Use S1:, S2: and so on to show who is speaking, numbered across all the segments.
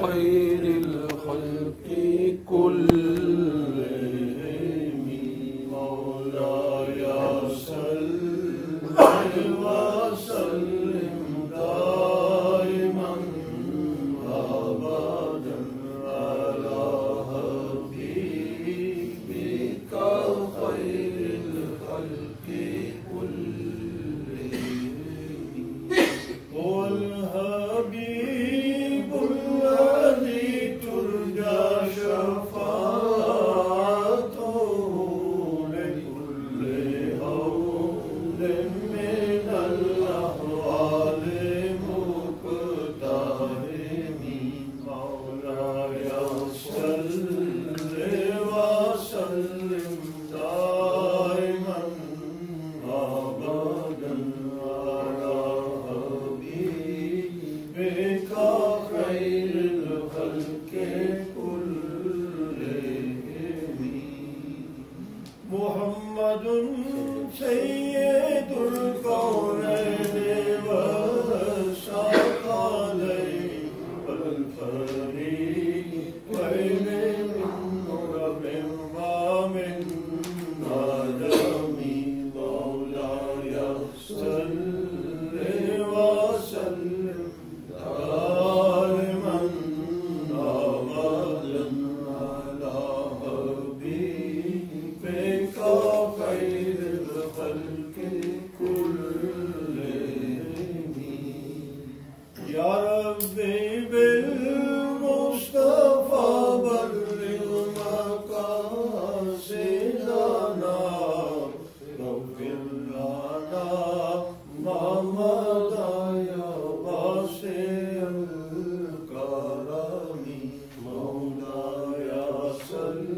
S1: خير الخلق كلهم مولاي صل وسلم دائما أبدا على حبيبك خير الخلق كلهم هو الحبيب الذي ترجى شفاعته لكل هول من الأحوال مقتحم مولاي صل وسلم دائما أبدا على حبيبك خير الخلق كلهم محمد سيد الكونين والثقلين والفريقين من رب ومن آدم مولاي صل وسلم دائما أبدا على حبيبك خير الخلق كلهم يا ربي بالمصطفى بلغ مقاصدنا واغفر لنا ما مضى يا واسع الكرم مولاي صل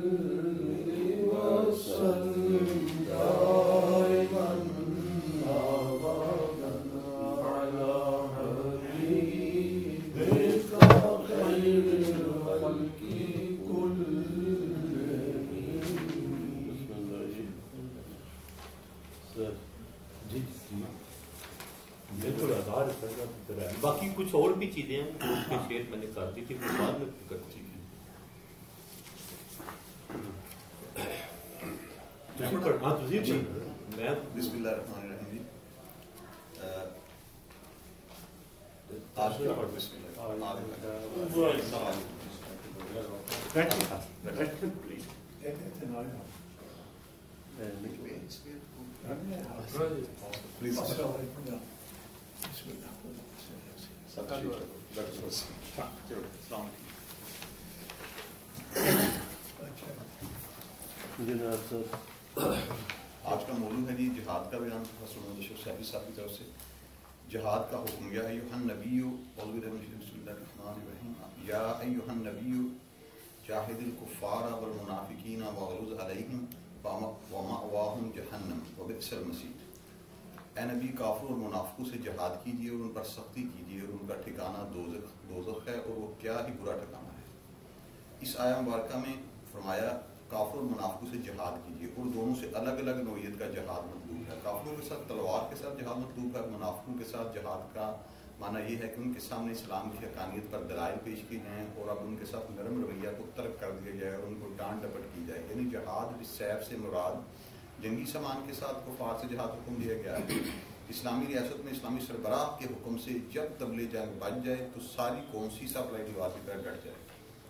S1: وسلم دائما أبدا على حبيبك خير الخلق
S2: باقی کچھ اور بھی چیزیں ہیں اس کے شیئر میں نے کر دی تھی بعد میں کرتی تھی.
S3: بسم اللہ الرحمن الرحیم. آج کا موضوع ہے جی جہاد کا بیان صاحب کی طرف سے. جہاد کا حکم یا ایھا النبی بسم اللہ الرحمن الرحیم یا ایھا النبی جاہد الکفار والمنافقین واغلظ علیہم ومأواہم جہنم وبئس المصیر. اے نبی کافروں اور منافقوں سے جہاد کیجیے اور ان پر سختی کیجیے اور ان کا ٹھکانہ دوزخ ہے اور وہ کیا ہی برا ٹھکانہ ہے. اس آیہ مبارکہ میں فرمایا کافروں اور منافقوں سے جہاد کیجیے اور دونوں سے الگ الگ نوعیت کا جہاد مطلوب ہے. کافروں کے ساتھ تلوار کے ساتھ جہاد مطلوب ہے. منافقوں کے ساتھ جہاد کا معنی یہ ہے کہ ان کے سامنے اسلام کی حقانیت پر دلائل پیش کیے جائیں اور اب ان کے ساتھ نرم رویہ کو ترک کر دیا جائے اور ان کو ڈانٹ ڈپٹ کی جائے. یعنی جہاد بالسیف سے مراد جنگی سامان کے ساتھ کفار سے جہاد حکم دیا گیا ہے. اسلامی ریاست میں اسلامی سربراہ کے حکم سے جب تبلیغ جنگ بچ جائے تو ساری قوم سیسا پلائی دیوار کی طرح ڈٹ جائے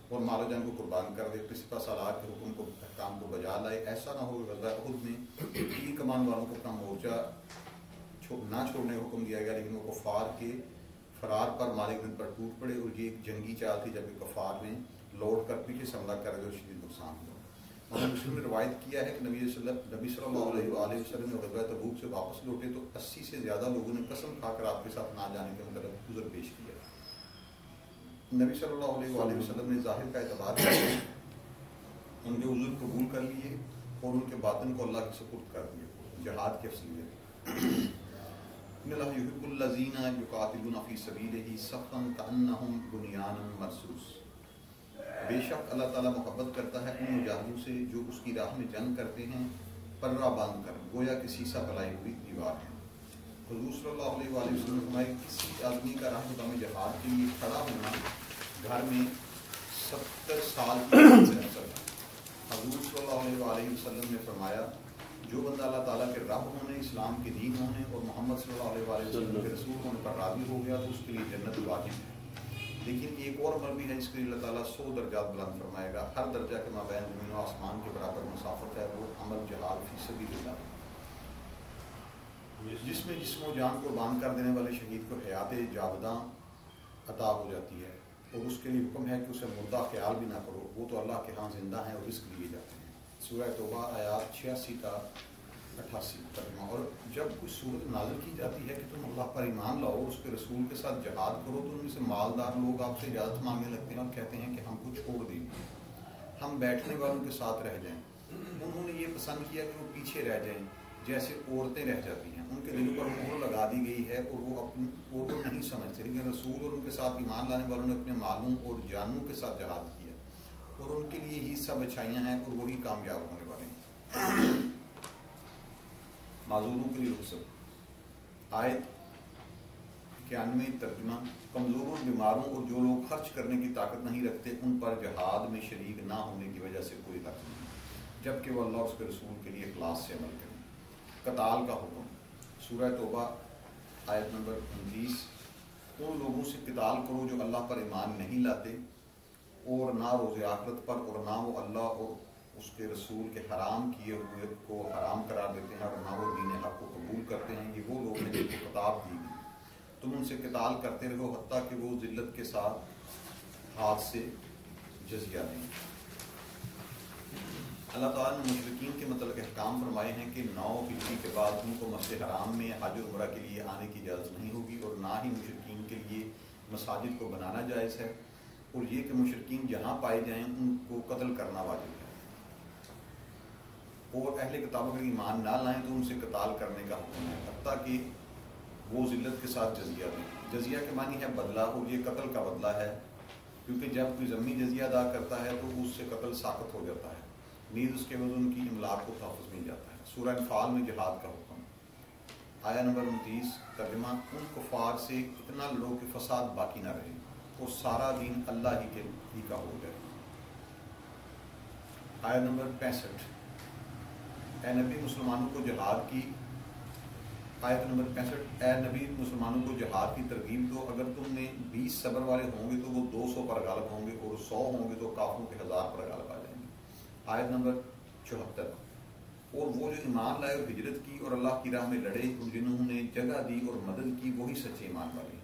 S3: اور مال و جان کو قربان کر دے. سپہ سالار کے حکم کو احکام کو بجا لائے. ایسا نہ ہو غزوہ احد میں تیر کمان والوں کو اپنا مورچہ نہ چھوڑنے کا حکم دیا گیا لیکن وہ کفار کے فرار پر مالک دن پر ٹوٹ پڑے اور یہ ایک جنگی چال تھی جبکہ کفار نے لوٹ کر پیچھے سے حملہ کر دیا اور شدید نقصان ہوا. مسلم نے روایت کیا ہے کہ نبی صلی اللہ علیہ وسلم نے غزوہ تبوک سے واپس لوٹے تو 80 سے زیادہ لوگوں نے قسم کھا کر آپ کے ساتھ نہ جانے کے مطلب عذر پیش کیا. نبی صلی اللہ علیہ وسلم نے ظاہر کا اعتبار کیا, ان کے عذر قبول کر لیے اور ان کے باطن کو اللہ کے سپرد کر دیا. جہاد کی اصلیت ان اللہ یحب الذین یقاتلون فی سبیلہ صفا کأنہم بنیان مرصوص. بے شک اللہ تعالیٰ محبت کرتا ہے ان مجاہدوں سے جو اس کی راہ میں جنگ کرتے ہیں پرہ باندھ کر گویا کہ سیسا بلائی ہوئی دیوار ہے. حضور صلی اللہ علیہ وسلم نے فرمایا کسی آدمی کا راہ میں جہاد کے لیے کھڑا ہونا گھر میں 70 سال کی عمر سے افضل ہے۔ حضور صلی اللہ علیہ وسلم نے فرمایا جو بندہ اللہ تعالیٰ کے رب ہونے، اسلام کے دین ہونے اور محمد صلی اللہ علیہ وسلم کے رسول ہونے پر راضی ہو گیا تو اس کے لیے جنت واجب ہے۔ لیکن ایک اور عمل بھی ہے جس کے لیے اللہ تعالیٰ 100 درجات بلند فرمائے گا۔ ہر درجہ کے مابین زمین و آسمان کے برابر مسافت ہے، وہ عمل جہاد فی سبیل اللہ، جس میں جسم و جان قربان کر دینے والے شہید کو حیات جاوداں عطا ہو جاتی ہے، اور اس کے لیے حکم ہے کہ اسے مردہ خیال بھی نہ کرو، وہ تو اللہ کے ہاں زندہ ہیں اور رزق لیے جاتے ہیں۔ سورہ توبہ آیات 86 تا 88 ترجمہ۔ اور جب کوئی صورت نازل کی جاتی ہے کہ تم اللہ پر ایمان لاؤ، اس کے رسول کے ساتھ جہاد کرو، تو ان میں سے مالدار لوگ آپ سے اجازت مانگنے لگتے ہیں اور کہتے ہیں کہ ہم کو چھوڑ دیں، ہم بیٹھنے والوں کے ساتھ رہ جائیں۔ انہوں نے یہ پسند کیا کہ وہ پیچھے رہ جائیں، جیسے عورتیں رہ جاتی ہیں، ان کے دلوں پر مہر لگا دی گئی ہے اور وہ تو نہیں سمجھتے، لیکن رسول اور ان کے ساتھ ایمان لانے والوں نے اپنے مالوں اور جانوں کے ساتھ جہاد کیا، اور ان کے لیے ہی سب اچھائیاں ہیں اور وہی کامیاب ہونے والے ہیں۔ معذوروں کے لیے رخصت، آیت 91 ترجمہ۔ کمزوروں اور بیماروں اور جو لوگ خرچ کرنے کی طاقت نہیں رکھتے ان پر جہاد میں شریک نہ ہونے کی وجہ سے کوئی حرج نہیں، جبکہ وہ اللہ اور اس کے رسول کے لیے اخلاص سے عمل کریں۔ قتال کا حکم، سورہ توبہ آیت نمبر 29۔ ان لوگوں سے قتال کرو جو اللہ پر ایمان نہیں لاتے اور نہ روز آخرت پر، اور نہ وہ اللہ اور اس کے رسول کے حرام کیے ہوئے کو حرام قرار دیتے ہیں، اور نہ وہ دین حق کو قبول کرتے ہیں، یہ وہ لوگ ہیں جن کو خطاب دی گئی تم ان سے قتال کرتے رہو حتیٰ کہ وہ ذلت کے ساتھ ہاتھ سے جزیہ دیں۔ اللہ تعالیٰ نے مشرکین کے متعلق احکام فرمائے ہیں کہ 9 ہجری کے بعد ان کو مسجد حرام میں حج و عمرہ کے لیے آنے کی اجازت نہیں ہوگی، اور نہ ہی مشرکین کے لیے مساجد کو بنانا جائز ہے، اور یہ کہ مشرکین جہاں پائے جائیں ان کو قتل کرنا واجب ہے، اور اہل کتابوں کے ایمان نہ لائیں تو ان سے قتال کرنے کا حکم ہے حتیٰ کہ وہ ذلت کے ساتھ جزیہ دیں۔ جزیہ کے معنی ہے بدلہ، اور یہ قتل کا بدلہ ہے، کیونکہ جب کوئی ذمی جزیہ ادا کرتا ہے تو اس سے قتل ساقط ہو جاتا ہے، نیز اس کے وزن کی املاک کو تحفظ مل جاتا ہے۔ سورہ انفال میں جہاد کا حکم، آیا نمبر 29 ترجمہ۔ ان کفار سے اتنا لڑو کہ فساد باقی نہ رہے اور سارا دین اللہ ہی کا ہو جائے۔ آیا نمبر 65۔ اے نبی مسلمانوں کو جہاد کی، آیت نمبر 65۔ اے نبی مسلمانوں کو جہاد کی ترغیب دو، اگر تم میں 20 صبر والے ہوں گے تو وہ 200 پر غالب ہوں گے، اور 100 ہوں گے تو کافروں کے 1000 پر غالب آ جائیں گے۔ آیت نمبر 74۔ اور وہ جو ایمان لائے اور ہجرت کی اور اللہ کی راہ میں لڑے اور جنہوں نے جگہ دی اور مدد کی وہی سچے ایمان والے ہیں۔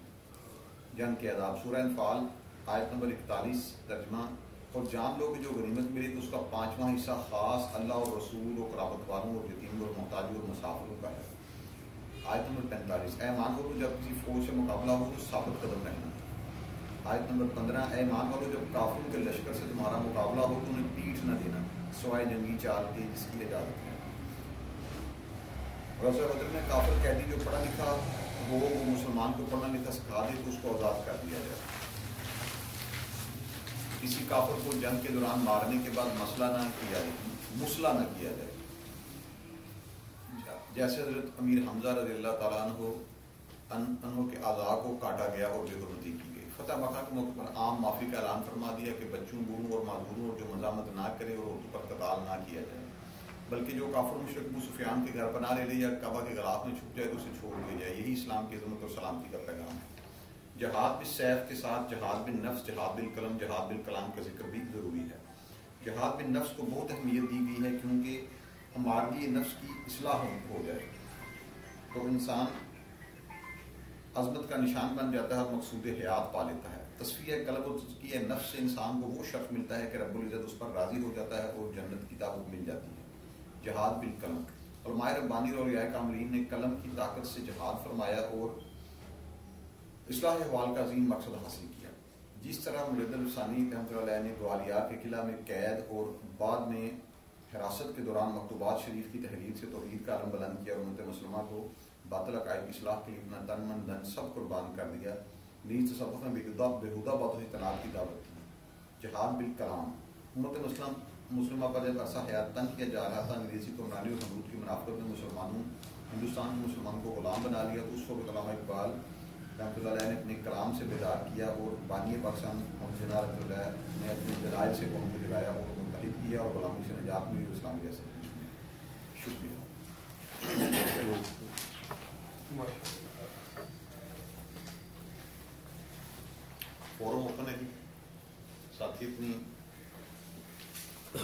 S3: جنگ کے عذاب، سورہ انفال آیت نمبر 41 ترجمہ۔ اور جان لو کہ جو غنیمت ملی تو اس کا 5واں حصہ خاص اللہ اور رسول اور قرابت والوں اور یتیم اور محتاجوں اور مسافروں کا ہے۔ آیت نمبر 45۔ اے ایمان والو جب کسی فوج سے مقابلہ ہو تو ثابت قدم رہنا۔ آیت نمبر 15۔ اے ایمان والو جب کافروں کے لشکر سے تمہارا مقابلہ ہو تو انہیں پیٹھ نہ دینا سوائے جنگی چال کے جس کی اجازت ہے۔ غزوہ بدر میں کافر قیدی جو پڑھا لکھا ہو وہ مسلمان کو پڑھنا لکھا سکھا دے تو اس کو آزاد کر دیا جائے۔ کسی کافر کو جنگ کے دوران مارنے کے بعد مسئلہ نہ کیا جائے، جیسے حضرت امیر حمزہ رضی اللہ تعالیٰ عنہ کے اعضاء کو کاٹا گیا اور بے حرمتی کی گئی۔ فتح مکہ کے موقع پر عام معافی کا اعلان فرما دیا کہ بچوں، بوڑھوں اور معذوروں اور جو مزاحمت نہ کرے اور عورتوں پر قتال نہ کیا جائے، بلکہ جو کافر مشرک ابو سفیان کے گھر پناہ لے لے یا کعبہ کے غلاف میں چھپ جائے تو اسے چھوڑ دیا جائے۔ یہی اسلام کی عظمت اور سلامتی کا پیغام ہے۔ جہاد بالسیف کے ساتھ جہاد بالنفس، جہاد بالقلم، جہاد بالکلام کا ذکر بھی ضروری ہے۔ جہاد بالنفس کو بہت اہمیت دی گئی ہے کیونکہ ہماری نفس کی اصلاح ہو جائے تو انسان عظمت کا نشان بن جاتا ہے اور مقصود حیات پا لیتا ہے۔ تصفیہ قلب و تزکیہ نفس سے انسان کو وہ شرف ملتا ہے کہ رب العزت اس پر راضی ہو جاتا ہے اور جنت کی دعوت مل جاتی ہے۔ جہاد بالقلم، علماء ربانی اور اولیاء کاملین نے قلم کی طاقت سے جہاد فرمایا اور اصلاح احوال کا عظیم مقصد حاصل کیا۔ جس طرح مرید الثانی رحمۃ اللہ علیہ نے گوالیار کے قلعہ میں قید اور بعد میں حراست کے دوران مکتوبات شریف کی تحریر سے توحید کا علم بلند کیا اور امت مسلمہ کو باطل عقائد کی اصلاح کے لیے اپنا تن من دھن سب قربان کر دیا، نیز تصوف میں بےہودہ باتوں سے اجتناب کی دعوت دی۔ جہاد بالکلام، امت مسلمہ پر جب عرصہ حیات تنگ کیا جا رہا تھا، انگریزی حکمرانی اور حدود کی منافقت میں ہندوستان کے مسلمانوں کو غلام بنا لیا تو اس وقت علامہ اقبال رحمۃ اللہ علیہ نے اپنے کلام سے بیدار کیا اور بانی پاکستان محمد جناح رحمۃ اللہ نے اپنے دلائل سے قوم کو جگایا اور منتخب کیا اور غلامی سے نجات ملی اسلام جیسے. شکریہ. فورم اوپن ہے جی. ساتھی اپنی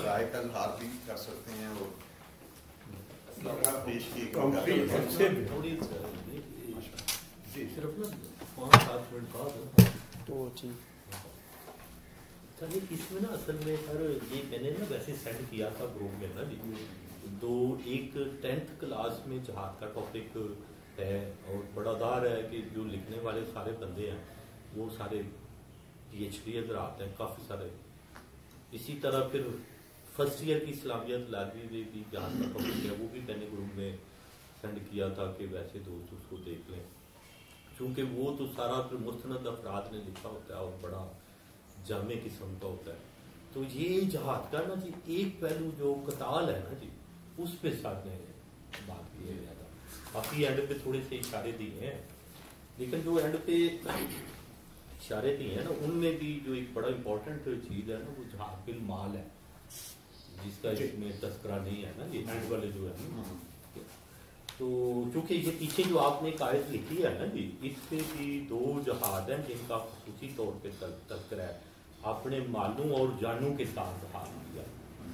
S3: رائے کا اظہار بھی کر سکتے ہیں اور پیش کی
S2: صرف نا 5-7 منٹ بعد اس میں نا اصل میں سر یہ میں نے نا ویسے سینڈ کیا تھا گروپ میں نا جی ایک 10th کلاس میں جہاد کا ٹاپک ہے اور بڑا دار ہے کہ جو لکھنے والے سارے بندے ہیں وہ سارے PhD حضرات ہیں کافی سارے. اسی طرح پھر فرسٹ ایئر کی اسلامیت لائبریری میں بھی جہاں کا ٹاپک ہے وہ بھی میں نے گروپ میں سینڈ کیا تھا کہ ویسے دوست اس کو دیکھ لیں کیونکہ وہ تو سارا پھر مستند افراد نے لکھا ہوتا ہے اور بڑا جامع قسم کا ہوتا ہے. تو یہ جہاد کا نا جی ایک پہلو جو قتال ہے نا جی اس پہ ساتھ نے بات کی ہے زیادہ. باقی اینڈ پہ تھوڑے سے اشارے دیے ہیں لیکن جو اینڈ پہ اشارے دیے ہیں نا ان میں بھی جو ایک بڑا امپورٹنٹ چیز ہے نا وہ جہاد بالمال ہے جس کا اس میں تذکرہ نہیں ہے نا یہ اینڈ والے جو ہے نا. تو چونکہ یہ پیچھے جو آپ نے قائد لکھی ہے نا جی اس سے بھی 2 جہاد ہیں جن کا خصوصی طور پہ تذکرہ ہے اپنے مالوں اور جانوں کے ساتھ جہاد کیا.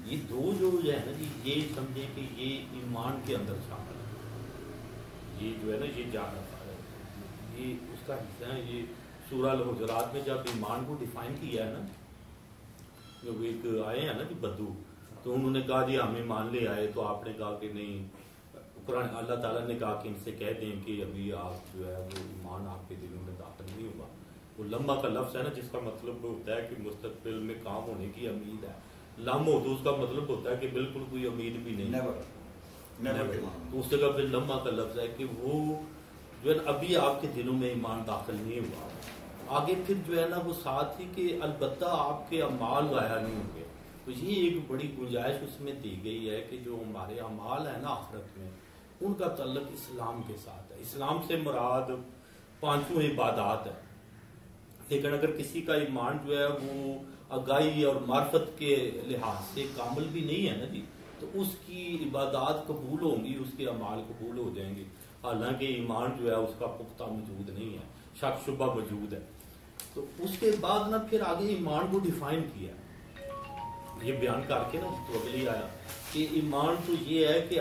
S2: یہ 2 جو ہے نا جی یہ سمجھے کہ یہ ایمان کے اندر شامل ہے. یہ جو ہے نا یہ جان یہ اس کا حصہ ہے. یہ سورہ الحجرات میں جب ایمان کو ڈیفائن کیا ہے نا جو ایک آئے ہیں نا جی بدو تو انہوں نے کہا جی ہم ایمان لے آئے تو آپ نے کہا کہ نہیں قرآن اللہ تعالیٰ نے کہا کہ ان سے کہہ دیں کہ ابھی آپ جو ہے وہ ایمان آپ کے دلوں میں داخل نہیں ہوگا. وہ لمبا کا لفظ ہے نا جس کا مطلب ہوتا ہے کہ مستقبل میں کام ہونے کی امید ہے. لم ہو تو اس کا مطلب ہوتا ہے کہ بالکل کوئی امید بھی نہیں. تو اس جگہ پھر لمبا کا لفظ ہے کہ وہ جو ہے ابھی آپ کے دلوں میں ایمان داخل نہیں ہوا. آگے پھر جو ہے نا وہ ساتھ ہی کہ البتہ آپ کے اعمال ضائع نہیں ہوں گے. تو یہ ایک بڑی گنجائش اس میں دی گئی ہے کہ جو ہمارے اعمال ہیں نا آخرت میں ان کا تعلق اسلام کے ساتھ ہے. اسلام سے مراد 5 عبادات ہے لیکن اگر کسی کا ایمان جو ہے وہ آگاہی اور معرفت کے لحاظ سے کامل بھی نہیں ہے نا جی تو اس کی عبادات قبول ہوں گی اس کے اعمال قبول ہو جائیں گے حالانکہ ایمان جو ہے اس کا پختہ موجود نہیں ہے شک شبہ موجود ہے. تو اس کے بعد نا پھر آگے ایمان کو ڈیفائن کیا یہ بیان کر کے نا تو اگلی آیا کہ ایمان تو یہ ہے کہ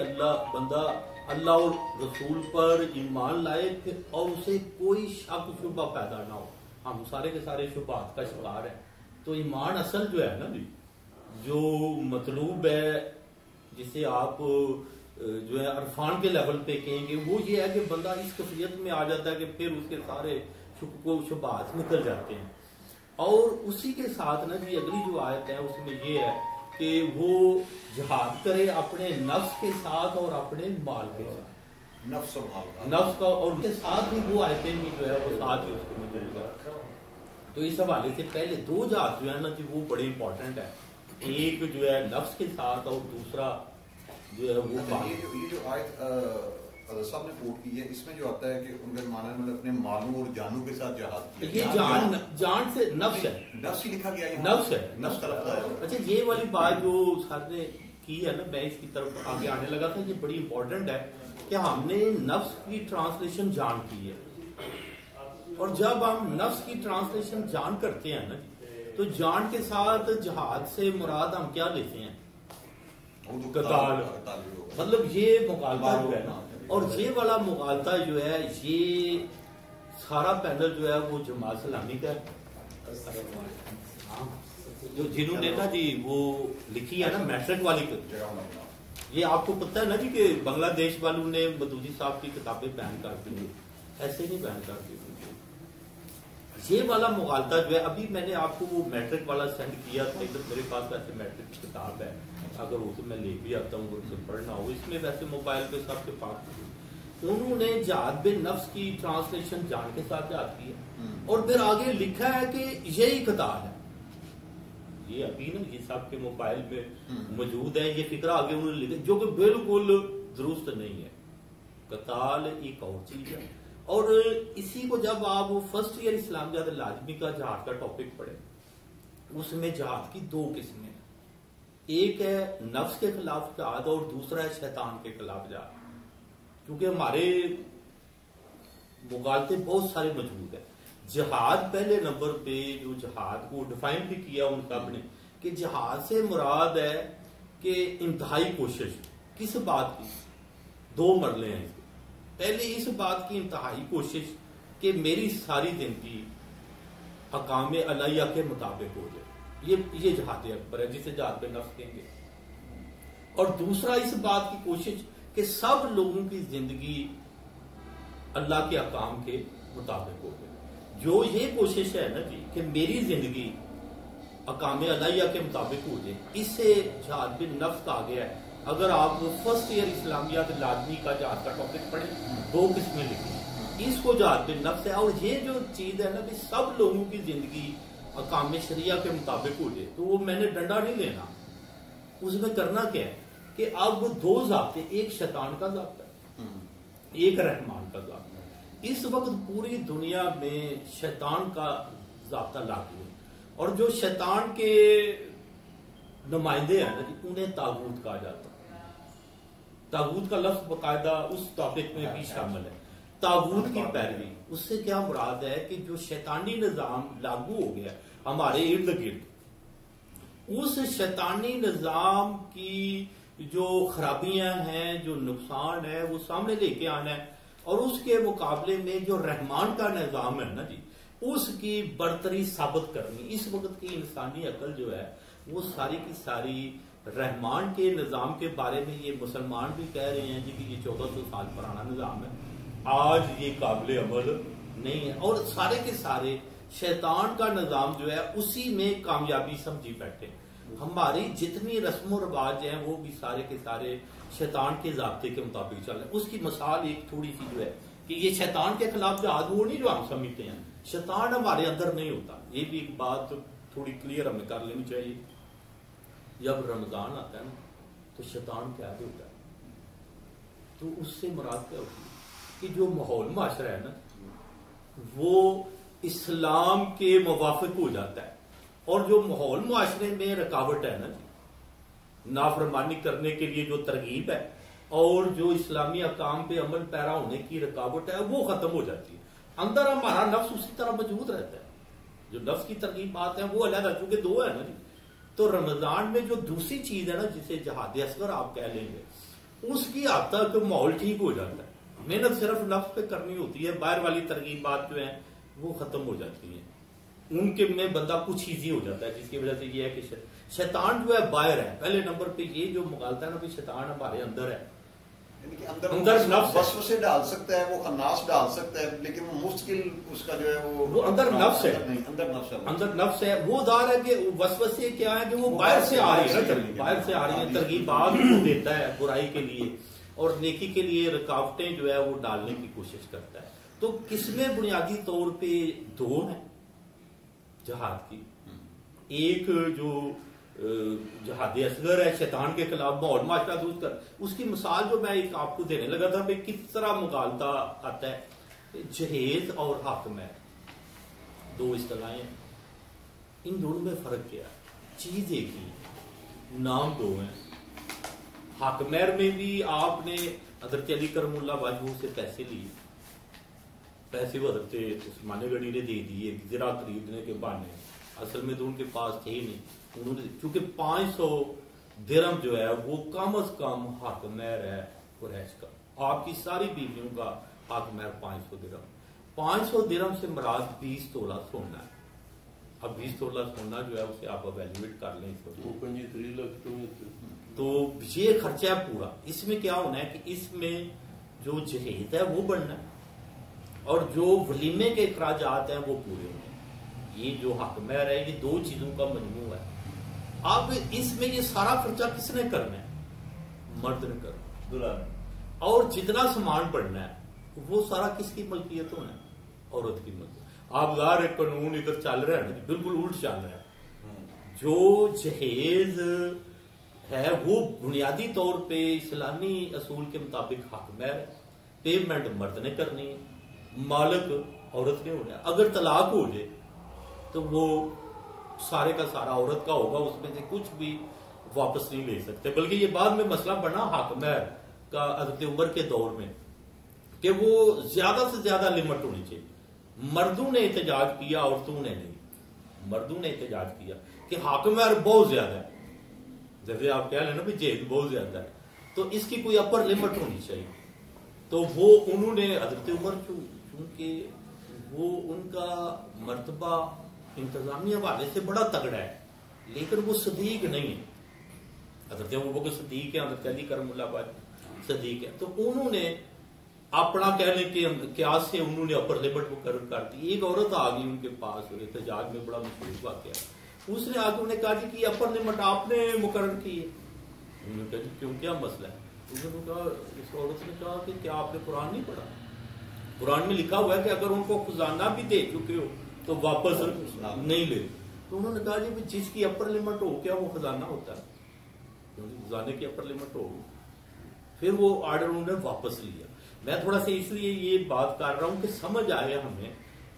S2: بندہ اللہ اور رسول پر ایمان لائے اور اسے کوئی شک شبہ پیدا نہ ہو. ہم سارے کے سارے شبہات کا شکار ہیں. تو ایمان اصل جو ہے نا بھی جو مطلوب ہے جسے آپ جو ہے عرفان کے لیول پہ کہیں گے وہ یہ ہے کہ بندہ اس کیفیت میں آ جاتا ہے کہ پھر اس کے سارے شک و شبہات نکل جاتے ہیں. اور اسی کے ساتھ نا جی اگلی جو آیت ہے اس میں یہ ہے کہ وہ جہاد کرے اپنے نفس کے ساتھ اور اپنے مال کے ساتھ. نفس کا اور ان کے ساتھ بھی وہ آیتیں بھی جو ہے وہ ساتھ ہی اس کو مل گا. تو اس حوالے سے پہلے 2 جہاد جو ہے نا جی وہ بڑے امپورٹنٹ ہے. ایک جو ہے نفس کے ساتھ اور دوسرا جو ہے وہ
S3: یہ جو آیت صاحب نے کوٹ کی ہے اس میں جو آتا ہے کہ ان کے معنی میں اپنے مالوں اور جانوں کے ساتھ جہاد کیا.
S2: یہ جان سے نفس ہے.
S3: نفس ہی لکھا گیا ہے.
S2: نفس ہے.
S3: نفس کا لفظ ہے.
S2: اچھا یہ والی بات جو سر نے کی ہے نا میں اس کی طرف آگے آنے لگا تھا یہ بڑی امپورٹنٹ ہے کہ ہم نے نفس کی ٹرانسلیشن جان کی ہے. اور جب ہم نفس کی ٹرانسلیشن جان کرتے ہیں نا تو جان کے ساتھ جہاد سے مراد ہم کیا لیتے ہیں قتال. مطلب یہ مغالطہ جو ہے نا اور یہ والا مغالطہ جو ہے یہ سارا پینل جو ہے وہ جماعت اسلامی کا ہے جو جنہوں نے نا جی وہ لکھی ہے نا میٹرک والی. یہ آپ کو پتہ ہے نا جی کہ بنگلہ دیش والوں نے مدودی صاحب کی کتابیں بین کر دی ایسے نہیں بین کر دی. یہ والا مغالطہ جو ہے ابھی میں نے آپ کو وہ میٹرک والا سینڈ کیا تھا. ادھر میرے پاس ویسے میٹرک کی کتاب ہے اگر وہ تو میں لے بھی آتا ہوں اسے پڑھنا ہو. اس میں ویسے موبائل پہ سب کے پاس انہوں نے جہاد بن نفس کی ٹرانسلیشن جان کے ساتھ جہاد کی ہے اور پھر آگے لکھا ہے کہ یہی قتال ہے. یہ ابھی نا یہ سب کے موبائل میں موجود ہے. یہ فکرہ آگے انہوں نے لکھا جو کہ بالکل درست نہیں ہے. قتال ایک اور چیز ہے اور اسی کو جب آپ فرسٹ ایئر اسلامیات لازمی کا جہاد کا ٹاپک پڑھیں، اس میں جہاد کی دو قسمیں ہیں، ایک ہے نفس کے خلاف جہاد اور دوسرا ہے شیطان کے خلاف جہاد. کیونکہ ہمارے مغالطے بہت سارے موجود ہیں. جہاد پہلے نمبر پہ جو جہاد کو ڈیفائن بھی کیا ان کا نے کہ جہاد سے مراد ہے کہ انتہائی کوشش. کس بات کی؟ دو مرحلے ہیں. پہلے اس بات کی انتہائی کوشش کہ میری ساری زندگی احکام الہیہ کے مطابق ہو جائے، یہ جہاد اکبر ہے جسے جہاد پہ نفس کہیں گے. اور دوسرا اس بات کی کوشش کہ سب لوگوں کی زندگی اللہ کے احکام کے مطابق ہو جائے. جو یہ کوشش ہے نا جی کہ میری زندگی احکام الہیہ کے مطابق ہو جائے، اس سے جہاد بن نفس کہا گیا ہے. اگر آپ فرسٹ ایئر اسلامیات لازمی کا جہاد کا ٹاپک پڑھیں، دو قسمیں لکھی، اس کو جہاد بن نفس ہے. اور یہ جو چیز ہے نا کہ سب لوگوں کی زندگی احکام شریعہ کے مطابق ہو جائے، تو وہ میں نے ڈنڈا نہیں لینا. اس میں کرنا کیا ہے کہ اب دو ضابطے، ایک شیطان کا ضابطہ ہے، ایک رحمان کا ضابطہ ہے. اس وقت پوری دنیا میں شیطان کا ضابطہ لاگو ہے، اور جو شیطان کے نمائندے ہیں انہیں طاغوت کہا جاتا ہے. طاغوت کا لفظ باقاعدہ اس ٹاپک میں بھی شامل ہے. طاغوت کی پیروی، اس سے کیا مراد ہے کہ جو شیطانی نظام لاگو ہو گیا ہمارے ارد گرد، اس شیطانی نظام کی جو خرابیاں ہیں، جو نقصان ہے، وہ سامنے لے کے آنا ہے. اور اس کے مقابلے میں جو رحمان کا نظام ہے نا جی، اس کی برتری ثابت کرنی. اس وقت کی انسانی عقل جو ہے وہ ساری کی ساری رحمان کے نظام کے بارے میں، یہ مسلمان بھی کہہ رہے ہیں جی کہ یہ 1400 سال پرانا نظام ہے، آج یہ قابل عمل نہیں ہے. اور سارے کے سارے شیطان کا نظام جو ہے اسی میں کامیابی سمجھی بیٹھے. ہماری جتنی رسم و رواج ہیں وہ بھی سارے کے سارے شیطان کے ضابطے کے مطابق چل رہے ہیں. اس کی مثال ایک تھوڑی سی جو ہے کہ یہ شیطان کے خلاف جہاد وہ نہیں جو ہم سمجھتے ہیں، شیطان ہمارے اندر نہیں ہوتا. یہ بھی ایک بات تھوڑی کلیئر ہمیں کر لینی چاہیے. جب رمضان آتا ہے نا تو شیطان کیا ہوتا ہے، تو اس سے مراد کیا ہوتی ہے کہ جو ماحول معاشرہ ہے نا وہ اسلام کے موافق ہو جاتا ہے. اور جو ماحول معاشرے میں رکاوٹ ہے نا نافرمانی کرنے کے لیے جو ترغیب ہے اور جو اسلامی احکام پہ عمل پیرا ہونے کی رکاوٹ ہے وہ ختم ہو جاتی ہے. اندر ہمارا نفس اسی طرح موجود رہتا ہے. جو نفس کی ترغیبات ہیں وہ علیحدہ، چونکہ دو ہے نا جی. تو رمضان میں جو دوسری چیز ہے نا جسے جہاد اصغر آپ کہہ لیں گے، اس کی حد تک ماحول ٹھیک ہو جاتا ہے. محنت صرف نفس پہ کرنی ہوتی ہے، باہر والی ترغیبات جو ہیں وہ ختم ہو جاتی ہیں. ان کے میں بندہ کچھ ایزی ہو جاتا ہے، جس کی وجہ سے یہ ہے کہ شیطان جو ہے باہر ہے. پہلے نمبر پہ یہ جو مغالطہ ہے نا کہ شیطان ہمارے اندر ہے،
S3: اندر نفس وسوسے ڈال سکتا ہے، وہ خناس ڈال سکتا ہے، لیکن وہ مستقل اس کا جو ہے وہ اندر نفس ہے.
S2: اندر نفس ہے. وہ ظاہر ہے کہ وسوسے کیا ہے کہ وہ باہر سے آ رہی ہے، باہر سے آ رہی ہیں ترغیبات کو دیتا ہے برائی کے لیے اور نیکی کے لیے رکاوٹیں جو ہے وہ ڈالنے کی کوشش کرتا ہے. تو قسمیں بنیادی طور پہ دو ہیں جہاد کی. ایک جو جہاد اصغر ہے شیطان کے خلاف ماحول معاشرہ دوست کر، اس کی مثال جو میں ایک آپ کو دینے لگا تھا کہ کس طرح مغالطہ آتا ہے. جہیز اور حاکم ہے، دو اصطلاحیں ہیں. ان دونوں میں فرق کیا ہے؟ چیز ایک ہی، نام دو ہیں. حاکمیر میں بھی آپ نے حضرت علی کرم اللہ وجہ سے پیسے لیے، پیسے وہ حضرت عثمان گنی نے دے دیے زرا خریدنے کے بہانے. اصل میں تو ان کے پاس تھے ہی نہیں. انہوں نے چونکہ 500 درہم جو ہے وہ کم از کم حاکمیر ہے قریش کا. آپ کی ساری بیویوں کا حاکمیر 500 درہم. 500 درہم سے مراد 20 تولہ سونا ہے. اب 20 تولہ سونا جو ہے اسے آپ ایویلویٹ کر لیں تو یہ خرچہ ہے پورا. اس میں کیا ہونا ہے کہ اس میں جو جہیز ہے وہ بڑھنا ہے اور جو ولیمے کے اخراجات ہیں وہ پورے ہونے ہیں. یہ جو حاکمیر ہے یہ دو چیزوں کا مجموعہ ہے. اب اس میں یہ سارا خرچہ کس نے کرنا ہے؟ مرد نے کرنا. اور جتنا سامان بڑھنا ہے وہ سارا کس کی ملکیت ہونا ہے؟ عورت کی ملکیت. آپ ظاہر قانون ادھر چل رہا ہے نا بالکل الٹ چل رہا ہے. جو جہیز ہے وہ بنیادی طور پہ اسلامی اصول کے مطابق حاکمیر ہے. پیمنٹ مرد نے کرنی ہے مالک عورت نے ہونا ہے. اگر طلاق ہو جائے تو وہ سارے کا سارا عورت کا ہوگا, اس میں سے کچھ بھی واپس نہیں لے سکتے. بلکہ یہ بعد میں مسئلہ بنا حق مہر کا حضرت عمر کے دور میں کہ وہ زیادہ سے زیادہ لمٹ ہونی چاہیے. مردوں نے احتجاج کیا, عورتوں نے نہیں. مردوں نے احتجاج کیا کہ حق مہر بہت زیادہ ہے, جیسے آپ کہہ لیں نا بھی جیل بہت زیادہ ہے, تو اس کی کوئی اپر لمٹ ہونی چاہیے. تو وہ انہوں نے حضرت عمر چونکہ وہ ان کا مرتبہ انتظامی حوالے سے بڑا تگڑا ہے, لیکن وہ صدیق نہیں ہے. حضرت ابوبکر صدیق ہے, حضرت علی کرم اللہ وجہ صدیق ہے. تو انہوں نے اپنا کہنے کے قیاس سے انہوں نے اپر لمٹ مقرر کر دی. ایک عورت آ گئی ان کے پاس, احتجاج میں بڑا مشہور واقعہ, اس نے آ کے انہیں کہا کہ اپر لمٹ آپ نے مقرر کی ہے. انہوں نے کہا جی کیوں, کیا مسئلہ ہے؟ انہوں نے کہا, اس عورت نے کہا کہ کیا آپ نے قرآن نہیں پڑھا؟ قرآن میں لکھا ہوا ہے کہ اگر ان کو خزانہ بھی دے چکے ہو تو واپس نہیں لے. تو انہوں نے کہا جی جس کی اپر لمٹ ہو کیا وہ خزانہ ہوتا ہے, خزانے کی اپر لمٹ ہو. پھر وہ آرڈر انہوں نے واپس لیا. میں تھوڑا سا اس لیے یہ بات کر رہا ہوں کہ سمجھ آئے ہمیں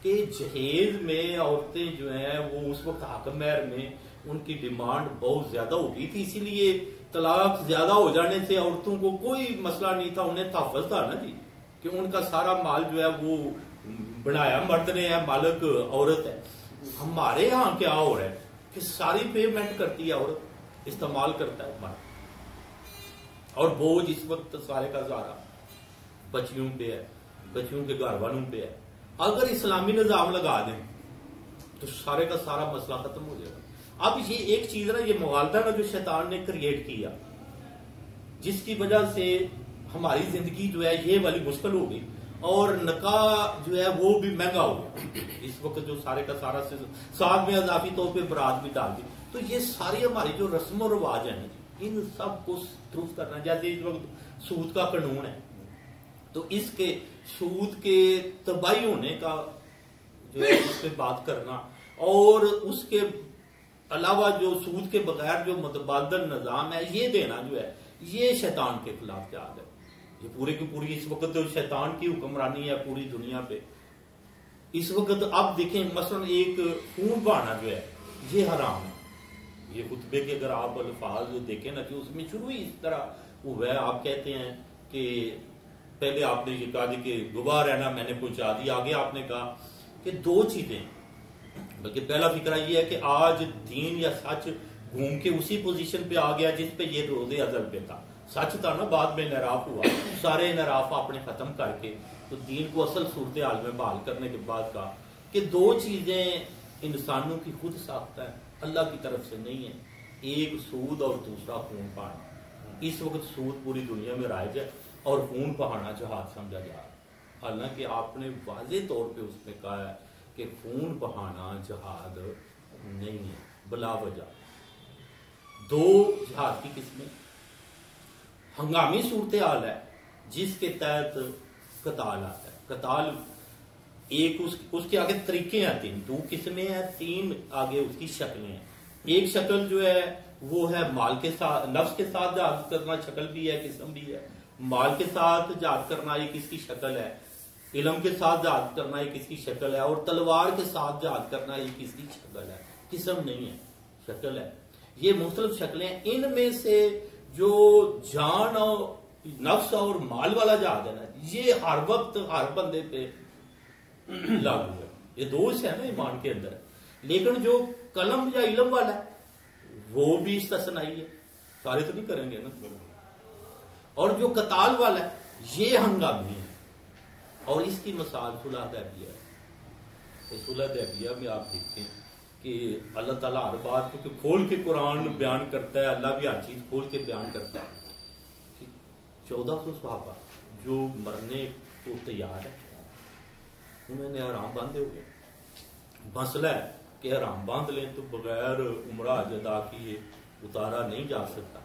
S2: کہ جہیز میں عورتیں جو ہیں وہ اس وقت حق مہر میں ان کی ڈیمانڈ بہت زیادہ ہو گئی تھی, اسی لیے طلاق زیادہ ہو جانے سے عورتوں کو کوئی مسئلہ نہیں تھا, انہیں تحفظ تھا نا جی, کہ ان کا سارا مال جو ہے وہ بنایا مرد نے ہے, مالک عورت ہے. ہمارے ہاں کیا ہو رہا ہے کہ ساری پیمنٹ کرتی ہے عورت, استعمال کرتا ہے مرد, اور بوجھ اس وقت سارے کا سارا بچیوں پہ ہے, بچیوں کے گھر والوں پہ ہے. اگر اسلامی نظام لگا دیں تو سارے کا سارا مسئلہ ختم ہو جائے گا. اب یہ ایک چیز نا, یہ مغالطہ نا جو شیطان نے کریٹ کیا, جس کی وجہ سے ہماری زندگی جو ہے یہ والی مشکل ہو گئی, اور نکاح جو ہے وہ بھی مہنگا ہو گیا. اس وقت جو سارے کا سارا ساتھ میں اضافی طور پہ برات بھی ڈال دی. تو یہ ساری ہماری جو رسم و رواج ہیں ان سب کو درست کرنا. جیسے اس وقت سود کا قانون ہے, تو اس کے سود کے تباہی ہونے کا جو ہے اس پہ بات کرنا, اور اس کے علاوہ جو سود کے بغیر جو متبادل نظام ہے یہ دینا جو ہے یہ شیطان کے خلاف جہاد ہے. یہ پورے کی پوری اس وقت شیطان کی حکمرانی ہے پوری دنیا پہ اس وقت. اب دیکھیں مثلا ایک خون بہانا جو ہے یہ حرام ہے. یہ خطبے کے اگر آپ الفاظ دیکھیں نا کہ اس میں شروع ہی اس طرح ہوا ہے. آپ کہتے ہیں کہ پہلے آپ نے یہ کہا کہ گواہ رہنا میں نے پہنچا دیا, آگے آپ نے کہا کہ دو چیزیں, بلکہ پہلا فکرہ یہ ہے کہ آج دین یا سچ گھوم کے اسی پوزیشن پہ آ گیا جس پہ یہ روز ازل پہ تھا. سچ تھا نا, بعد میں انحراف ہوا, سارے انحراف آپ نے ختم کر کے تو دین کو اصل صورتحال میں بحال کرنے کے بعد کہا کہ دو چیزیں انسانوں کی خود ساختہ ہے, اللہ کی طرف سے نہیں ہے, ایک سود اور دوسرا خون بہانا. اس وقت سود پوری دنیا میں رائج ہے اور خون بہانا جہاد سمجھا جا رہا ہے, حالانکہ آپ نے واضح طور پہ اس میں کہا ہے کہ خون بہانا جہاد نہیں ہے بلا وجہ. دو جہاد کی قسمیں, ہنگامی صورتحال ہے جس کے تحت قتال آتا ہے. قتال ایک اس کے آگے طریقے ہیں, تین دو قسمیں ہیں, تین آگے اس کی شکلیں ہیں. ایک شکل جو ہے وہ ہے مال کے ساتھ, نفس کے ساتھ جہاد کرنا, شکل بھی ہے قسم بھی ہے. مال کے ساتھ جہاد کرنا ایک اس کی شکل ہے, علم کے ساتھ جہاد کرنا ایک اس کی شکل ہے, اور تلوار کے ساتھ جہاد کرنا ایک اس کی شکل ہے. قسم نہیں ہے, شکل ہے. یہ مختلف شکلیں ہیں. ان میں سے جو جان اور نفس اور مال والا جہاد ہے نا یہ ہر وقت ہر بندے پہ لاگو ہے. یہ دو سے ہے نا ایمان کے اندر, لیکن جو قلم یا علم والا ہے وہ بھی استثنائی ہے, سارے تو نہیں کریں گے نا. اور جو قتال والا ہے یہ ہنگامی ہے, اور اس کی مثال صلح حدیبیہ ہے. صلح حدیبیہ میں آپ دیکھتے ہیں کہ اللہ تعالیٰ ہر بات کو کھول کے قرآن بیان کرتا ہے, اللہ بھی ہر چیز کھول کے بیان کرتا ہے. 1400 صحابہ جو مرنے کو تیار ہے انہوں نے احرام باندھے ہوئے. مسئلہ ہے کہ احرام باندھ لیں تو بغیر عمرہ حج ادا کیے اتارا نہیں جا سکتا.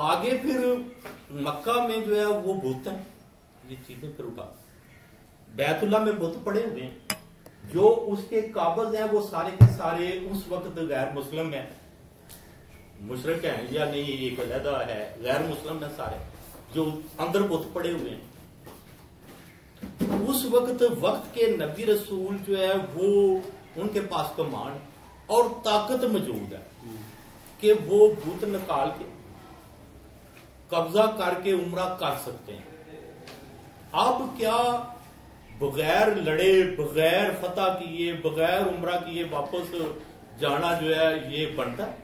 S2: آگے پھر مکہ میں جو ہے وہ بت ہیں, یہ چیزیں پھر اٹھا. بیت اللہ میں بت پڑے ہوئے ہیں, جو اس کے قابض ہیں وہ سارے کے سارے اس وقت غیر مسلم ہیں, مشرک ہیں یا نہیں یہ علیحدہ ہے, غیر مسلم ہیں سارے جو اندر بت پڑے ہوئے ہیں. اس وقت کے نبی رسول جو ہے وہ ان کے پاس کمانڈ اور طاقت موجود ہے کہ وہ بت نکال کے قبضہ کر کے عمرہ کر سکتے ہیں. اب کیا بغیر لڑے، بغیر فتح کیے، بغیر عمرہ کیے واپس جانا جو ہے یہ بنتا ہے؟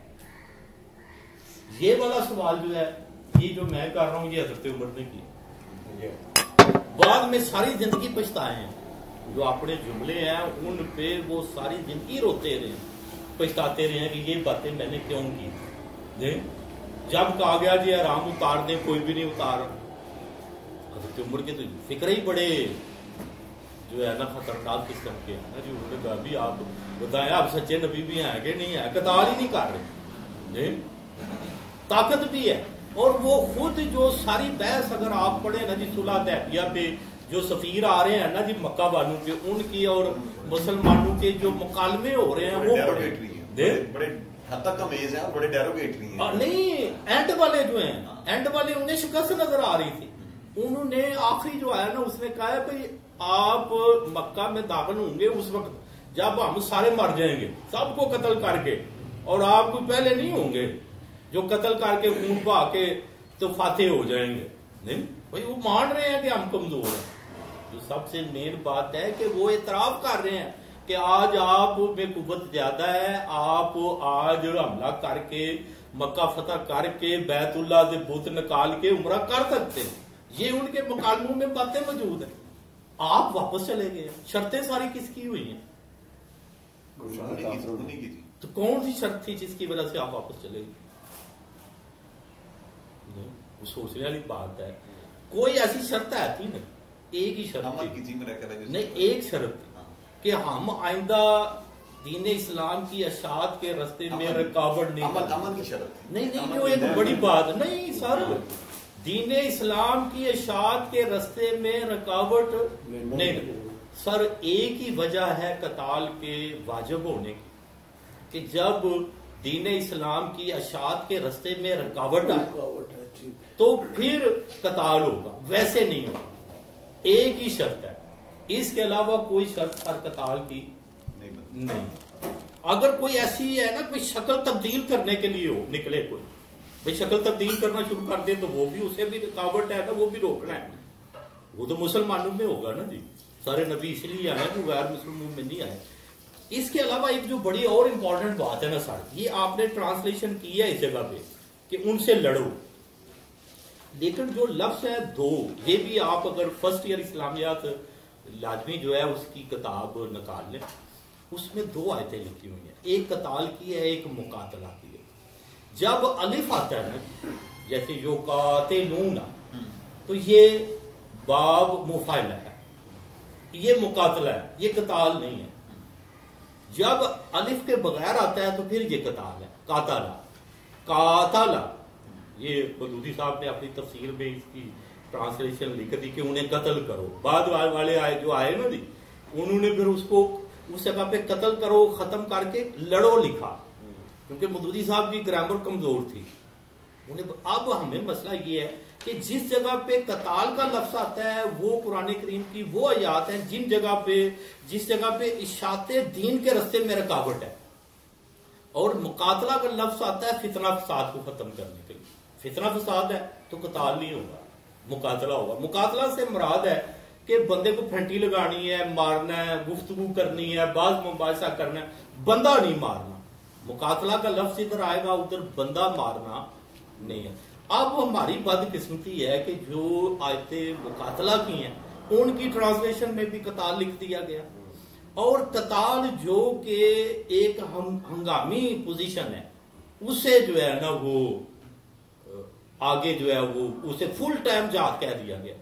S2: یہ والا سوال جو ہے یہ جو میں کر رہا ہوں یہ حضرت عمر نے کی. بعد میں ساری زندگی پچھتائے ہیں، جو اپنے جملے ہیں ان پہ وہ ساری زندگی روتے رہے ہیں، پچھتاتے رہے ہیں کہ یہ باتیں میں نے کیوں کی. جب کہا گیا جی احرام اتار دیں، کوئی بھی نہیں اتارا. حضرت عمر کے تو فکر ہی بڑے جو ہے نا خطرناک قسم کے ہیں نا جی. انہوں نے کہا بھی آپ بتائیں آپ سچے نبی بھی ہیں کہ نہیں ہے؟ قتال ہی نہیں کر رہے. طاقت بھی ہے. اور وہ خود جو ساری بحث اگر آپ پڑھیں نا جی صلح حدیبیہ پہ جو سفیر آ رہے ہیں نا جی مکہ والوں کے، ان کی اور مسلمانوں کے جو مکالمے ہو رہے ہیں وہ
S3: بڑے حد تک امیز ہیں، بڑے ڈیروگیٹری ہیں. نہیں
S2: اینڈ والے جو ہیں، اینڈ والے انہیں شکست نظر آ رہی تھی. انہوں نے آخری جو آیا نا اس نے کہا ہے بھائی آپ مکہ میں داخل ہوں گے اس وقت جب ہم سارے مر جائیں گے سب کو قتل کر کے، اور آپ کوئی پہلے نہیں ہوں گے جو قتل کر کے خون بہا کے تو فاتح ہو جائیں گے. نہیں بھائی وہ مان رہے ہیں کہ ہم کمزور ہیں. جو سب سے مین بات ہے کہ وہ اعتراف کر رہے ہیں کہ آج آپ میں قوت زیادہ ہے، آپ آج حملہ کر کے مکہ فتح کر کے بیت اللہ سے بت نکال کے عمرہ کر سکتے ہیں. یہ ان کے مکالموں میں باتیں موجود ہیں. آپ واپس چلے گئے. شرطیں ساری کس کی ہوئی ہیں؟ تو کون سی شرط تھی جس کی وجہ سے آپ واپس چلے گئے؟ وہ سوچنے والی بات ہے. کوئی ایسی شرط ہے تھی نہیں، ایک ہی شرط نہیں، ایک شرط تھی کہ ہم آئندہ دین اسلام کی اشاعت کے راستے میں رکاوٹ نہیں.
S3: امن کی شرط
S2: نہیں جو ایک بڑی بات نہیں سر، دین اسلام کی اشاعت کے راستے میں رکاوٹ نہیں. سر ایک ہی وجہ ہے قتال کے واجب ہونے کی کہ جب دین اسلام کی اشاعت کے راستے میں رکاوٹ آئے تو پھر قتال ہوگا، ویسے نہیں ہوگا. ایک ہی شرط ہے، اس کے علاوہ کوئی شرط پر قتال کی نہیں. اگر کوئی ایسی ہے نا کوئی شکل تبدیل کرنے کے لیے ہو نکلے کوئی بھائی شکل تبدیل کرنا شروع کر دے تو وہ بھی اسے بھی رکاوٹ ہے نا، وہ بھی روکنا ہے. وہ تو مسلمانوں میں ہوگا نا جی. سارے نبی اس لیے آئے جو غیر مسلموں میں نہیں آئے. اس کے علاوہ ایک جو بڑی اور امپورٹنٹ بات ہے نا سر، یہ آپ نے ٹرانسلیشن کی ہے اس جگہ پہ کہ ان سے لڑو، لیکن جو لفظ ہے دو، یہ بھی آپ اگر فرسٹ ایئر اسلامیات لازمی جو ہے اس کی کتاب نکال لیں، اس میں دو آیتیں لکھی ہوئی ہیں، ایک قتال کی ہے ایک مقاتلہ کی ہے. جب الف آتا ہے نا جیسے یقاتلون تو یہ باب مفاعلہ ہے، یہ مقاتلہ ہے، یہ قتال نہیں ہے. جب الف کے بغیر آتا ہے تو پھر یہ قتال ہے، قاتلہ. یہ مودودی صاحب نے اپنی تفسیر میں اس کی ٹرانسلیشن لکھ دی کہ انہیں قتل کرو. بعد والے آئے جو آئے نا جی انہوں نے پھر اس کو اس جگہ پہ قتل کرو ختم کر کے لڑو لکھا، کیونکہ مودودی صاحب کی گرامر کمزور تھی. اب ہمیں مسئلہ یہ ہے کہ جس جگہ پہ قتال کا لفظ آتا ہے وہ قرآن کریم کی وہ آیات ہیں جس جگہ پہ اشاعت دین کے راستے میں رکاوٹ ہے، اور مقاتلہ کا لفظ آتا ہے فتنہ فساد کو ختم کرنے کے لیے. فتنہ فساد ہے تو قتال نہیں ہوگا، مقاتلہ ہوگا. مقاتلہ سے مراد ہے کہ بندے کو پھنٹی لگانی ہے، مارنا ہے، گفتگو کرنی ہے، بعض مباحثہ کرنا ہے، بندہ نہیں مارنا. مقاتلہ کا لفظ ادھر آئے گا، ادھر بندہ مارنا نہیں ہے. اب ہماری بدقسمتی ہے کہ جو آیتیں مقاتلہ کی ہیں ان کی ٹرانسلیشن میں بھی قتال لکھ دیا گیا، اور قتال جو کہ ایک ہنگامی پوزیشن ہے اسے جو ہے نا وہ آگے جو ہے وہ اسے فل ٹائم جہاد کہہ دیا گیا.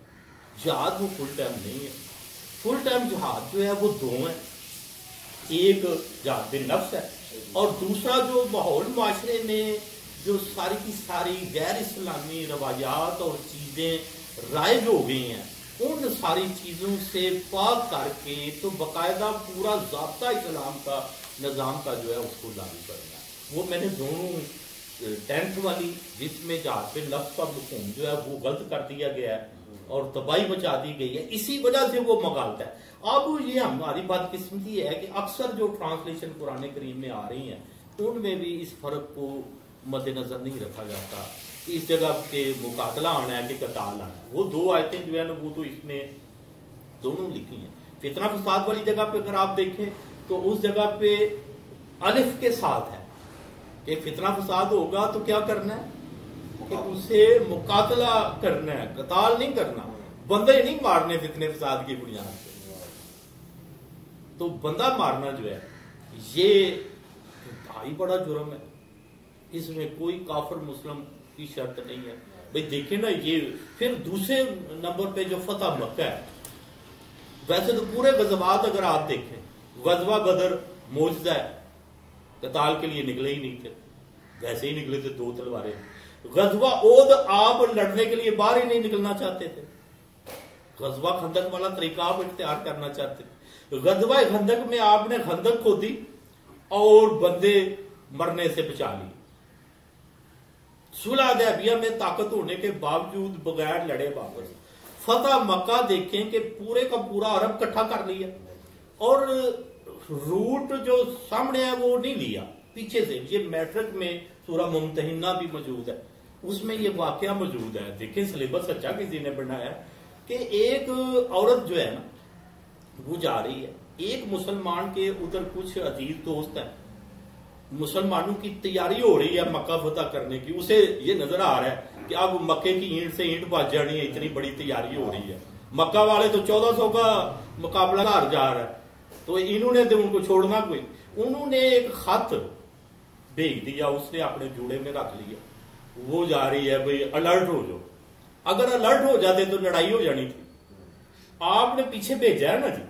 S2: جہاد وہ فل ٹائم نہیں ہے. فل ٹائم جہاد جو ہے وہ دو ہیں، ایک جہاد نفس ہے اور دوسرا جو ماحول معاشرے میں جو ساری کی ساری غیر اسلامی روایات اور چیزیں رائج ہو گئی ہیں ان ساری چیزوں سے پاک کر کے تو باقاعدہ پورا ضابطہ اسلام کا نظام کا جو ہے اس کو لاگو کرنا ہے. وہ میں نے دونوں 10th والی جس میں جہاد پہ لفظ کا مفہوم جو ہے وہ غلط کر دیا گیا ہے اور تباہی مچا دی گئی ہے، اسی وجہ سے وہ مغالطہ ہے۔ اب یہ ہماری بدقسمتی ہے کہ اکثر جو ٹرانسلیشن قرآن کریم میں آ رہی ہیں ان میں بھی اس فرق کو مد نظر نہیں رکھا جاتا کہ اس جگہ پہ مقاتلہ آنا ہے کہ قتال آنا ہے۔ وہ دو آیتیں جو ہے نا وہ تو اس میں دونوں لکھی ہیں۔ فتنہ فساد والی جگہ پہ اگر آپ دیکھیں تو اس جگہ پہ الف کے ساتھ ہے کہ فتنہ فساد ہوگا تو کیا کرنا ہے کہ اسے مقاتلہ کرنا ہے، قتال نہیں کرنا، بندے نہیں مارنے فتنے فساد کی بنیاد پہ۔ تو بندہ مارنا جو ہے یہ انتہائی بڑا جرم ہے، اس میں کوئی کافر مسلم کی شرط نہیں ہے۔ بھئی دیکھیں نا، یہ پھر دوسرے نمبر پہ جو فتح مکہ ہے، ویسے تو پورے غزوات اگر آپ دیکھیں، غزوہ بدر معجزہ ہے، قتال کے لیے نکلے ہی نہیں تھے، ویسے ہی نکلے تھے 2 تلواریں۔ غزوہ احد آپ لڑنے کے لیے باہر ہی نہیں نکلنا چاہتے تھے، غزوہ خندق والا طریقہ آپ اختیار کرنا چاہتے تھے۔ غزوہ خندق میں آپ نے خندق کھودی اور بندے مرنے سے بچا لی۔ صلح حدیبیہ میں طاقت ہونے کے باوجود بغیر لڑے واپس۔ فتح مکہ دیکھیں کہ پورے کا پورا عرب کٹھا کر لیا اور روٹ جو سامنے ہے وہ نہیں لیا، پیچھے سے۔ یہ میٹرک میں سورہ ممتحنہ بھی موجود ہے، اس میں یہ واقعہ موجود ہے۔ دیکھیں سلیبس اچھا کسی نے بنایا کہ ایک عورت جو ہے نا وہ جا رہی ہے، ایک مسلمان کے ادھر کچھ عزیز دوست ہیں، مسلمانوں کی تیاری ہو رہی ہے مکہ فتح کرنے کی، اسے یہ نظر آ رہا ہے کہ اب مکے کی اینٹ سے اینٹ بچ جانی ہے، اتنی بڑی تیاری ہو رہی ہے، مکہ والے تو 1400 کا مقابلہ ہار جا رہا ہے، تو انہوں نے تو ان کو چھوڑنا کوئی، انہوں نے ایک خط بھیج دیا، اس نے اپنے جوڑے میں رکھ لیا، وہ جا رہی ہے بھئی الرٹ ہو جاؤ۔ اگر الرٹ ہو جاتے تو لڑائی ہو جانی تھی، آپ نے پیچھے بھیجا ہے نا جی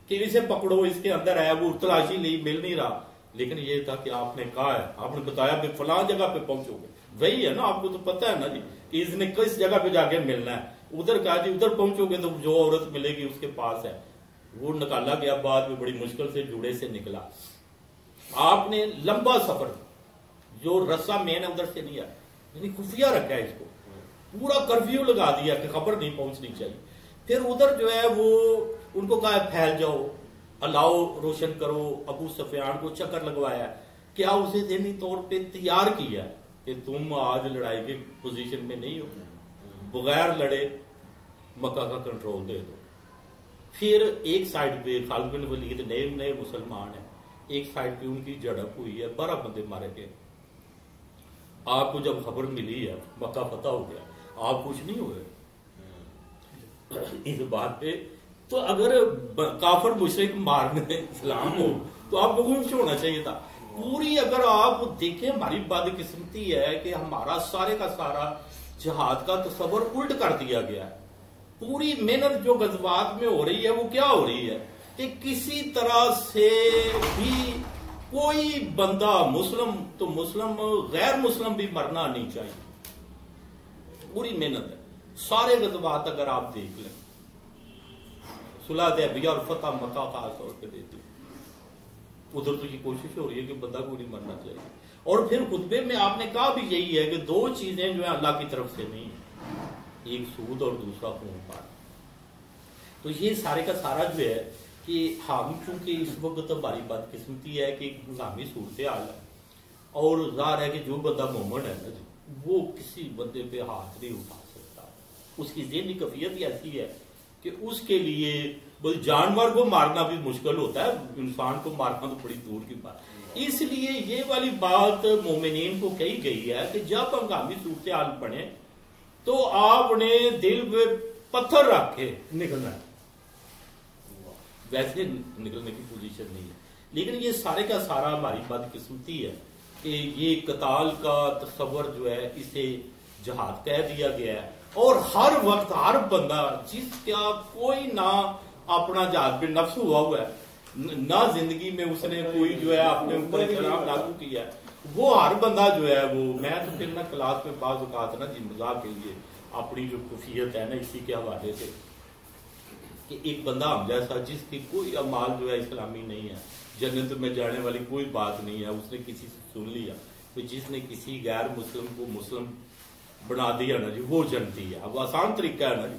S2: کہ اسے پکڑو، اس کے اندر ہے، وہ تلاشی لی، مل نہیں رہا، لیکن یہ تھا کہ آپ نے کہا ہے، آپ نے بتایا کہ فلاں جگہ پہ پہنچو گے، وہی ہے نا، آپ کو تو پتا ہے نا جی کہ اس نے کس جگہ پہ جا کے ملنا ہے، ادھر کہا جی ادھر پہنچو گے تو جو عورت ملے گی اس کے پاس ہے۔ وہ نکالا گیا، بعد میں بڑی مشکل سے جوڑے سے نکلا۔ آپ نے لمبا سفر جو رسہ مین ہے ادھر سے نہیں آیا، یعنی خفیہ رکھا ہے اس کو، پورا کرفیو لگا دیا کہ خبر نہیں پہنچنی چاہیے۔ پھر ادھر جو ہے وہ ان کو کہا پھیل جاؤ، الاؤ روشن کرو، ابو سفیان کو چکر لگوایا، کیا اسے ذہنی طور پہ تیار کیا کہ تم آج لڑائی کے پوزیشن میں نہیں ہو، بغیر لڑے مکہ کا کنٹرول دے دو۔ پھر ایک سائڈ پہ خالد بن ولید نئے مسلمان ہیں، ایک سائڈ پہ ان کی جھڑپ ہوئی ہے، 12 بندے مارے گئے۔ آپ کو جب خبر ملی ہے مکہ فتح ہو گیا، آپ کچھ نہیں ہوئے اس بات پہ، تو اگر کافر مشرک مارنے اسلام ہو تو آپ کو خوش ہونا چاہیے تھا۔ پوری اگر آپ دیکھیں ہماری بدقسمتی ہے کہ ہمارا سارے کا سارا جہاد کا تصور الٹ کر دیا گیا ہے۔ پوری محنت جو غزوات میں ہو رہی ہے وہ کیا ہو رہی ہے کہ کسی طرح سے بھی کوئی بندہ مسلم تو مسلم غیر مسلم بھی مرنا نہیں چاہیے، پوری محنت ہے۔ سارے غزوات اگر آپ دیکھ لیں، صلح حدیبیہ اور فتح مکہ خاص طور پہ دیتی، ادھر تو یہ کوشش ہو رہی ہے کہ بندہ کو نہیں مرنا چاہیے۔ اور پھر خطبے میں آپ نے کہا بھی یہی ہے کہ 2 چیزیں جو ہیں اللہ کی طرف سے نہیں ہیں، ایک سود اور دوسرا خون پاک۔ تو یہ سارے کا سارا جو ہے کہ ہم چونکہ اس وقت ہماری بدقسمتی ہے کہ ایک نظامی صورتحال ہے، اور ظاہر ہے کہ جو بندہ مومن ہے نا وہ کسی بندے پہ ہاتھ نہیں اٹھا سکتا، اس کی ذہنی کیفیت ایسی ہے کہ اس کے لیے جانور کو مارنا بھی مشکل ہوتا ہے، انسان کو مارنا تو بڑی دور کی بات۔ اس لیے یہ والی بات مومنین کو کہی گئی ہے کہ جب ہنگامی صورتحال بنے تو آپ نے دل پہ پتھر رکھ کے نکلنا ہے، ویسے نکلنے کی پوزیشن نہیں ہے۔ لیکن یہ سارے کا سارا ہماری بدقسمتی ہے کہ یہ قتال کا تصور جو ہے اسے جہاد کہہ دیا گیا ہے، اور ہر وقت ہر بندہ جس کا کوئی نہ اپنا جہاد بن نفس ہوا ہے، نہ زندگی میں اس نے کوئی جو ہے اپنے اوپر احترام لاگو کیا ہے، وہ ہر بندہ جو ہے وہ، میں تو پھر نہ کلاس میں بعض اوقات نا جی مزاح کے لیے اپنی جو کفیت ہے نا اسی کے حوالے سے کہ ایک بندہ ہم جیسا جس کی کوئی اعمال جو ہے اسلامی نہیں ہے، جنت میں جانے والی کوئی بات نہیں ہے، اس نے کسی سے سن لیا تو جس نے کسی غیر مسلم کو مسلم بنا دیا نا جی وہ جنتی ہے۔ اب آسان طریقہ ہے نا جی،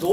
S2: 2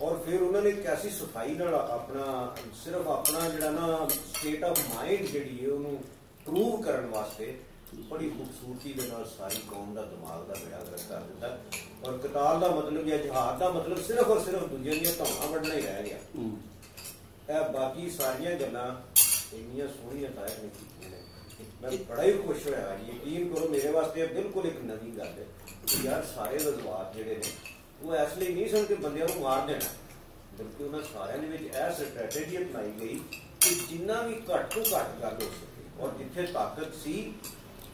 S4: ਔਰ ਫਿਰ ਉਹਨਾਂ ਨੇ ਕੈਸੀ ਸਫਾਈ ਨਾਲ ਆਪਣਾ ਸਿਰਫ ਆਪਣਾ ਜਿਹੜਾ ਨਾ ਸਟੇਟ ਆਫ ਮਾਈਂਡ ਜਿਹੜੀ ਹੈ ਉਹਨੂੰ ਪ੍ਰੂਵ ਕਰਨ ਵਾਸਤੇ ਬੜੀ ਖੂਬਸੂਰਤੀ ਦੇ ਨਾਲ ਸਾਰੀ ਕੌਮ ਦਾ ਦਿਮਾਗ ਦਾ ਵਿਆਹ ਕਰ ਦਿੱਤਾ। ਔਰ ਕਤਾਲ ਦਾ ਮਤਲਬ ਜਾਂ ਜਹਾਦ ਦਾ ਮਤਲਬ ਸਿਰਫ ਔਰ ਸਿਰਫ ਦੂਜੇ ਦੀਆਂ ਧੌਣਾਂ ਵੱਢਣਾ ਹੀ ਰਹਿ ਗਿਆ। ਇਹ ਬਾਕੀ ਸਾਰੀਆਂ ਗੱਲਾਂ ਇੰਨੀਆਂ ਸੋਹਣੀਆਂ ਤਾਇਰ ਨੇ ਕੀਤੀਆਂ ਨੇ, ਮੈਂ ਬੜਾ ਹੀ ਖੁਸ਼ ਹੋਇਆ ਜੀ। ਯਕੀਨ ਕਰੋ ਮੇਰੇ ਵਾਸਤੇ ਬਿਲਕੁਲ ਇੱਕ ਨਵੀਂ ਗੱਲ ਹੈ ਕਿ ਯਾਰ ਸਾਰੇ ਜਜ਼ਬਾਤ ਜਿਹੜੇ ਨੇ ਉਹ ਇਸ ਲਈ ਨਹੀਂ ਸਨ ਕਿ ਬੰਦਿਆਂ ਨੂੰ ਮਾਰ ਦੇਣਾ, ਬਲਕਿ ਉਹਨਾਂ ਸਾਰਿਆਂ ਦੇ ਵਿੱਚ ਇਹ ਸਟ੍ਰੈਟੇਜੀ ਅਪਣਾਈ ਗਈ ਕਿ ਜਿੰਨਾ ਵੀ ਘੱਟ ਤੋਂ ਘੱਟ ਗੱਲ ਹੋ ਸਕੇ। ਔਰ ਜਿੱਥੇ ਤਾਕਤ ਸੀ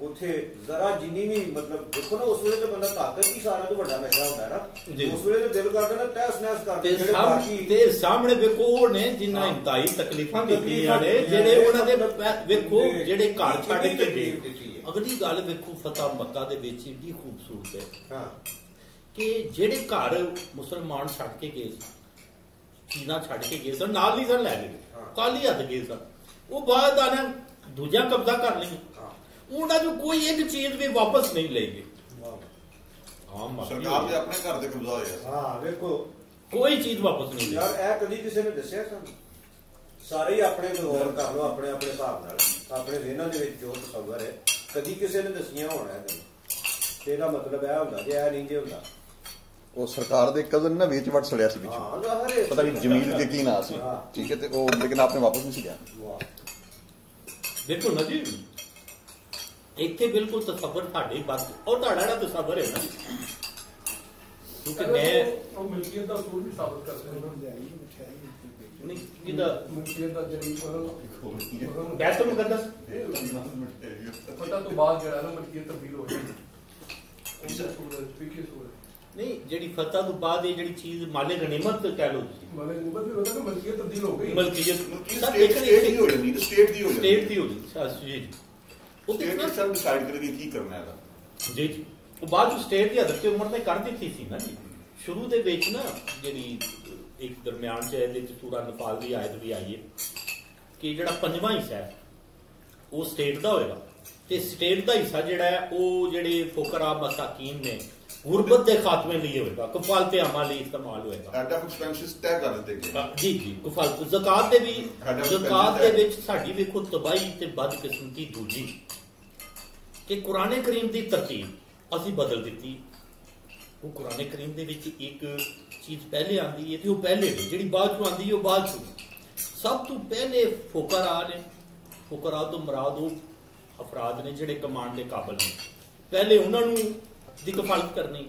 S4: ਉੱਥੇ ਜ਼ਰਾ ਜਿੰਨੀ ਵੀ ਮਤਲਬ ਦੇਖੋ ਨਾ ਉਸ ਵੇਲੇ ਤੇ ਬੰਦਾ ਤਾਕਤ ਹੀ ਸਾਰਾ ਤੋਂ ਵੱਡਾ ਨਸ਼ਾ ਹੁੰਦਾ ਨਾ, ਉਸ ਵੇਲੇ ਤੇ ਦਿਲ ਕਰਦਾ ਨਾ ਤਹਿਸ ਨਹਿਸ ਕਰਦੇ ਜਿਹੜੇ ਬਾਕੀ
S2: ਤੇ ਸਾਹਮਣੇ ਵੇਖੋ ਉਹ ਨੇ ਜਿੰਨਾ ਇੰਤਹਾਈ ਤਕਲੀਫਾਂ ਦਿੱਤੀਆਂ ਨੇ, ਜਿਹੜੇ ਉਹਨਾਂ ਦੇ ਵੇਖੋ ਜਿਹੜੇ ਘਰ ਛੱਡ ਕੇ ਗਏ। ਅਗਲੀ ਗੱਲ ਵੇਖੋ ਫਤਹ ਮੱਕਾ ਦੇ ਵਿੱਚ ਇੰਨੀ ਖੂਬਸੂਰਤ ਹੈ ਕਿ ਜਿਹੜੇ ਘਰ ਮੁਸਲਮਾਨ ਛੱਡ ਕੇ ਗਏ ਚੀਜ਼ਾਂ ਛੱਡ ਕੇ ਗਏ ਸਨ ਨਾਲ ਹੀ ਸਨ ਲੈ ਗਏ, ਕਾਲੀ ਹੱਥ ਗਏ ਸਨ, ਉਹ ਬਾਅਦ ਆਣਾ ਦੂਜਾ ਕਬਜ਼ਾ ਕਰ ਲਈ, ਉਹਨਾਂ ਨੂੰ ਕੋਈ ਇੱਕ ਚੀਜ਼ ਵੀ ਵਾਪਸ ਨਹੀਂ ਲਏਗੇ।
S3: ਸਰਕਾਰ ਦੇ ਆਪਣੇ ਘਰ ਦੇ ਕਬਜ਼ਾ ਹੋਇਆ।
S4: ਹਾਂ ਵੇਖੋ
S2: ਕੋਈ ਚੀਜ਼ ਵਾਪਸ ਨਹੀਂ
S4: ਯਾਰ, ਇਹ ਕਦੀ ਕਿਸੇ ਨੇ ਦੱਸਿਆ ਸਾਨੂੰ? ਸਾਰੇ ਹੀ ਆਪਣੇ ਗੌਰ ਕਰ ਲਓ ਆਪਣੇ ਆਪਣੇ ਹਿਸਾਬ ਨਾਲ, ਆਪਣੇ ਇਹਨਾਂ ਦੇ ਵਿੱਚ ਜੋ ਤਸੱਵਰ ਹੈ ਕਦੀ ਕਿਸੇ ਨੇ ਦੱਸੀਆਂ ਹੋਣਾ ਤੇ ਇਹਦਾ ਮਤਲਬ ਇਹ ਹੁੰਦਾ ਕਿ ਇਹ ਨਹੀਂ ਜੇ ਹੁੰਦਾ।
S3: ਉਹ ਸਰਕਾਰ ਦੇ ਕਜ਼ਨ ਨਾ ਵਿੱਚ ਵੜ ਸੜਿਆ ਸੀ ਪਿੱਛੇ, ਪਤਾ ਨਹੀਂ ਜਮੀਲ ਕੇ ਕੀ ਨਾਂ ਸੀ, ਠੀਕ ਹੈ, ਤੇ ਉਹ ਲੇਕਿਨ ਆਪਨੇ ਵਾਪਸ ਨਹੀਂ ਸੀ ਲਿਆ।
S2: ਦੇਖੋ ਨਾ ਜੀ ਇੱਥੇ ਬਿਲਕੁਲ ਤਸੱਵਰ ਤੁਹਾਡੇ ਬਸ ਔਰ ਤੁਹਾਡਾ ਜਿਹੜਾ ਤਸੱਵਰ ਹੈ ਨਾ, ਕਿਉਂਕਿ ਮੈਂ
S1: ਉਹ ਮਿਲਕੀਅਤ ਦਾ ਅਸੂਲ ਵੀ ਸਾਬਤ ਕਰਦੇ ਨੇ।
S2: ਨਹੀਂ ਕਿਹਦਾ
S1: ਮਿਲਕੀਅਤ ਦਾ ਜਿਹੜੀ
S2: ਬੈਤੁਲ ਮੁਕੱਦਸ
S1: ਪਤਾ ਤੋਂ ਬਾਅਦ ਜਿਹੜਾ ਨਾ ਮਿਲਕੀਅਤ ਤਬਦੀਲ ਹੋ ਜਾਂਦੀ
S2: ਨਹੀਂ, ਜਿਹੜੀ ਫਤਹ ਤੋਂ ਬਾਅਦ ਇਹ ਜਿਹੜੀ ਚੀਜ਼ ਮਾਲੇ ਗਨੀਮਤ ਕਹਿ ਲਓ ਤੁਸੀਂ,
S1: ਮਾਲੇ ਗਨੀਮਤ ਵੀ ਉਹਦਾ ਕਿ ਮਲਕੀਅਤ ਤਬਦੀਲ ਹੋ ਗਈ,
S2: ਮਲਕੀਅਤ
S3: ਸਟੇਟ ਦੀ ਹੋ ਜਾਂਦੀ, ਸਟੇਟ ਦੀ ਹੋ ਜਾਂਦੀ,
S2: ਸਟੇਟ ਦੀ ਹੋ ਜਾਂਦੀ ਜੀ। ਉਹ ਤੇ
S3: ਸਭ ਡਿਸਾਈਡ ਕਰੇਗੀ ਕੀ ਕਰਨਾ ਹੈ
S2: ਜੀ ਜੀ। ਉਹ ਬਾਅਦ ਸਟੇਟ ਦੀ ਹੱਦ ਤੇ ਉਮਰ ਨੇ ਕਰ ਦਿੱਤੀ ਸੀ ਨਾ ਜੀ। ਸ਼ੁਰੂ ਦੇ ਵਿੱਚ ਨਾ ਜਿਹੜੀ ਇੱਕ ਦਰਮਿਆਨ ਚ ਇਹਦੇ ਚ ਸੂਰਾ ਨਫਾਲ ਦੀ ਆਇਤ ਵੀ ਆਈ ਹੈ ਕਿ ਜਿਹੜਾ ਪੰਜਵਾਂ ਹਿੱਸਾ ਹੈ ਉਹ ਸਟੇਟ ਦਾ ਹੋਏਗਾ, ਤੇ ਸਟੇਟ ਦਾ ਹਿੱਸਾ ਜਿਹੜਾ ਹੈ ਉਹ ਜਿਹੜੇ ਫੁਕਰਾ ਮਸਾਕੀਨ ਨੇ ਗੁਰਬਤ ਦੇ ਖਾਤਮੇ ਲਈ ਹੋਏਗਾ, ਕਫਾਲਤ ਆਮਾਂ ਲਈ ਇਸਤੇਮਾਲ ਹੋਏਗਾ।
S3: ਹੈਡ ਆਫ ਐਕਸਪੈਂਸਸ ਤੈਅ ਕਰ ਦਿੱਤੇ ਗਏ
S2: ਜੀ ਜੀ। ਕਫਾਲਤ ਜ਼ਕਾਤ ਦੇ ਵੀ, ਜ਼ਕਾਤ ਦੇ ਵਿੱਚ ਸਾਡੀ ਵੇਖੋ ਤਬਾਹੀ ਤੇ ਬਦਕਿਸਮਤੀ ਦੂਜੀ ਕਿ ਕੁਰਾਨ ਕਰੀਮ ਦੀ ਤਰਤੀਬ ਅਸੀਂ ਬਦਲ ਦਿੱਤੀ। ਉਹ ਕੁਰਾਨ ਕਰੀਮ ਦੇ ਵਿੱਚ ਇੱਕ ਚੀਜ਼ ਪਹਿਲੇ ਆਉਂਦੀ ਹੈ ਤੇ ਉਹ ਪਹਿਲੇ ਨਹੀਂ, ਜਿਹੜੀ ਬਾਅਦ ਚੋਂ ਆਉਂਦੀ ਹੈ ਉਹ ਬਾਅਦ ਚੋਂ। ਸਭ ਤੋਂ ਪਹਿਲੇ ਫੁਕਰਾ ਨੇ, ਫੁਕਰਾ ਤੋਂ ਮੁਰਾਦ ਉਹ ਅਫਰਾਦ ਨੇ ਜਿਹੜੇ ਕਮਾਉਣ ਦੇ ਕਾਬਲ ਨੇ, ਪਹਿਲੇ ਉਹਨਾਂ ਨੂੰ ਦੀ ਕਫਾਲਤ ਕਰਨੀ।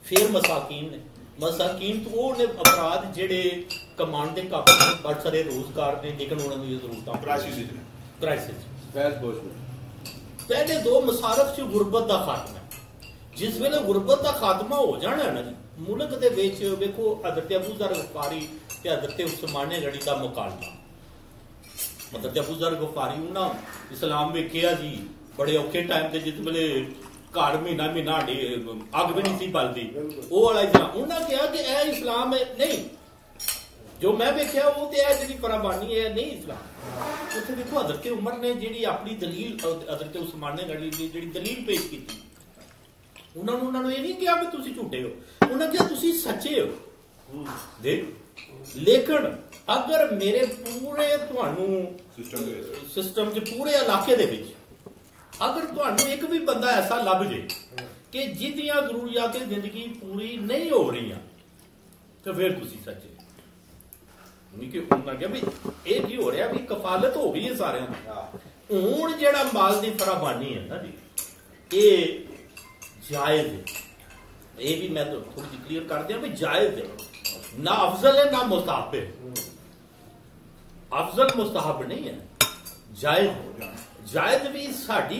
S2: ਫਿਰ ਮਸਾਕੀਨ ਨੇ, ਮਸਾਕੀਨ ਤੋਂ ਉਹ ਨੇ ਅਫਰਾਦ ਜਿਹੜੇ ਕਮਾਉਣ ਦੇ ਕਾਬਲ ਨੇ, ਬੜੇ ਸਾਰੇ ਰੋਜ਼ਗਾਰ ਨੇ ਲੇਕਿਨ ਉਹਨਾਂ ਦੀਆਂ ਜ਼ਰੂਰਤਾਂ ਕ੍ਰਾਈਸਿਸ। ਪਹਿਲੇ ਦੋ ਮਸਾਰਫ ਚ ਗੁਰਬਤ ਦਾ ਖਾਤਮਾ। ਜਿਸ ਵੇਲੇ ਗੁਰਬਤ ਦਾ ਖਾਤਮਾ ਹੋ ਜਾਣਾ ਨਾ ਜੀ ਮੁਲਕ ਦੇ ਵਿੱਚ, ਵੇਖੋ ਹਜ਼ਰਤ ਅਬੂ ਜ਼ਰ ਗਫਾਰੀ ਤੇ ਹਜ਼ਰਤ ਉਸਮਾਨ ਗਨੀ ਦਾ ਮੁਕਾਬਲਾ। ਹਜ਼ਰਤ ਅਬੂ ਜ਼ਰ ਗਫਾਰੀ ਉਹਨਾਂ ਇਸਲਾਮ ਵੇਖਿਆ ਜੀ ਬੜੇ ਔਖੇ ਟਾਈਮ ਤੇ, ਜਿਸ ਵੇਲੇ ਘਰ ਮਹੀਨਾ ਅੱਗ ਵੀ ਨਹੀਂ ਸੀ ਬਲਦੀ, ਉਹ ਵਾਲਾ ਇਸਲਾਮ। ਉਹਨਾਂ ਕਿਹਾ ਕਿ ਇਹ ਇਸਲਾਮ ਹੈ ਨਹੀਂ, ਜੋ ਮੈਂ ਵੇਖਿਆ ਉਹ ਤੇ ਇਹ ਜਿਹੜੀ ਪਰਾਬਾਨੀ ਹੈ ਨਹੀਂ ਇਸਲਾਮ। ਉੱਥੇ ਦੇਖੋ ਹਜ਼ਰਤ ਉਮਰ ਨੇ ਜਿਹੜੀ ਆਪਣੀ ਦਲੀਲ, ਹਜ਼ਰਤ ਉਸਮਾਨ ਗਨੀ ਦੀ ਜਿਹੜੀ ਦਲੀਲ ਪੇਸ਼ ਕੀਤੀ, ਉਹਨਾਂ ਨੂੰ ਇਹ ਨਹੀਂ ਕਿਹਾ ਕਿ ਤੁਸੀਂ ਝੂਠੇ ਹੋ, ਉਹਨਾਂ ਕਿਹਾ ਤੁਸੀਂ ਸੱਚੇ ਹੋ। ਦੇਖ ਲੇਕਿਨ ਅਗਰ ਮੇਰੇ ਪੂਰੇ ਤੁਹਾਨੂੰ ਸਿਸਟਮ ਚ ਪੂਰੇ ਇਲਾਕੇ ਦੇ ਵਿੱਚ ਅਗਰ ਤੁਹਾਨੂੰ ਇੱਕ ਵੀ ਬੰਦਾ ਐਸਾ ਲੱਭ ਜੇ ਕਿ ਜਿਹਦੀਆਂ ਜ਼ਰੂਰੀਆਤ ਜ਼ਿੰਦਗੀ ਪੂਰੀ ਨਹੀਂ ਹੋ ਰਹੀਆਂ ਤਾਂ ਫਿਰ ਤੁਸੀਂ ਸੱਚੇ ਨਹੀਂ। ਕਿ ਉਹਨਾਂ ਕਿਹਾ ਵੀ ਇਹ ਕੀ ਹੋ ਰਿਹਾ ਵੀ ਕਫਾਲਤ ਹੋ ਗਈ ਹੈ ਸਾਰਿਆਂ ਦੀ। ਹੁਣ ਜਿਹੜਾ ਮਾਲ ਦੀ ਫਰਾਬਾਨੀ ਹੈ ਨਾ ਜੀ ਇਹ ਜਾਇਜ਼ ਹੈ, ਇਹ ਵੀ ਮੈਂ ਥੋੜੀ ਜਿਹੀ ਕਲੀਅਰ ਕਰ ਦਿਆਂ ਵੀ ਜਾਇਜ਼ ਹੈ, ਨਾ ਅਫਜ਼ਲ ਹੈ ਨਾ ਮੁਸਤਾਹਬ ਹੈ। ਅਫਜ਼ਲ ਮੁਸਤਾਹਬ ਨਹੀਂ ਹੈ, ਜਾਇਜ਼। ਜਾਇਜ਼ ਵੀ ਸਾਡੀ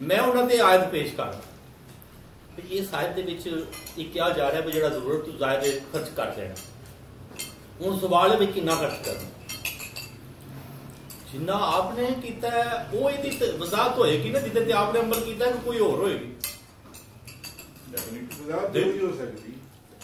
S2: ਮੈਂ ਉਹਨਾਂ ਤੇ ਆਇਤ ਪੇਸ਼ ਕਰਾਂ ਤੇ ਇਸ ਆਇਤ ਦੇ ਵਿੱਚ ਇਹ ਕਿਹਾ ਜਾ ਰਿਹਾ ਵੀ ਜਿਹੜਾ ਜ਼ਰੂਰਤ ਤੋਂ ਜ਼ਾਇਦ ਖਰਚ ਕਰ ਦੇਣਾ। ਹੁਣ ਸਵਾਲ ਹੈ ਵੀ ਕਿੰਨਾ ਖਰਚ ਕਰਨਾ। ਜਿੰਨਾ ਆਪਨੇ ਕੀਤਾ ਉਹ ਇਹਦੀ ਵਜ਼ਾਹਤ ਹੋਏਗੀ ਨਾ, ਜਿੱਦੇ ਤੇ ਆਪਨੇ ਅਮਲ ਕੀਤਾ ਕਿ ਕੋਈ ਹੋਰ ਹੋਏਗੀ।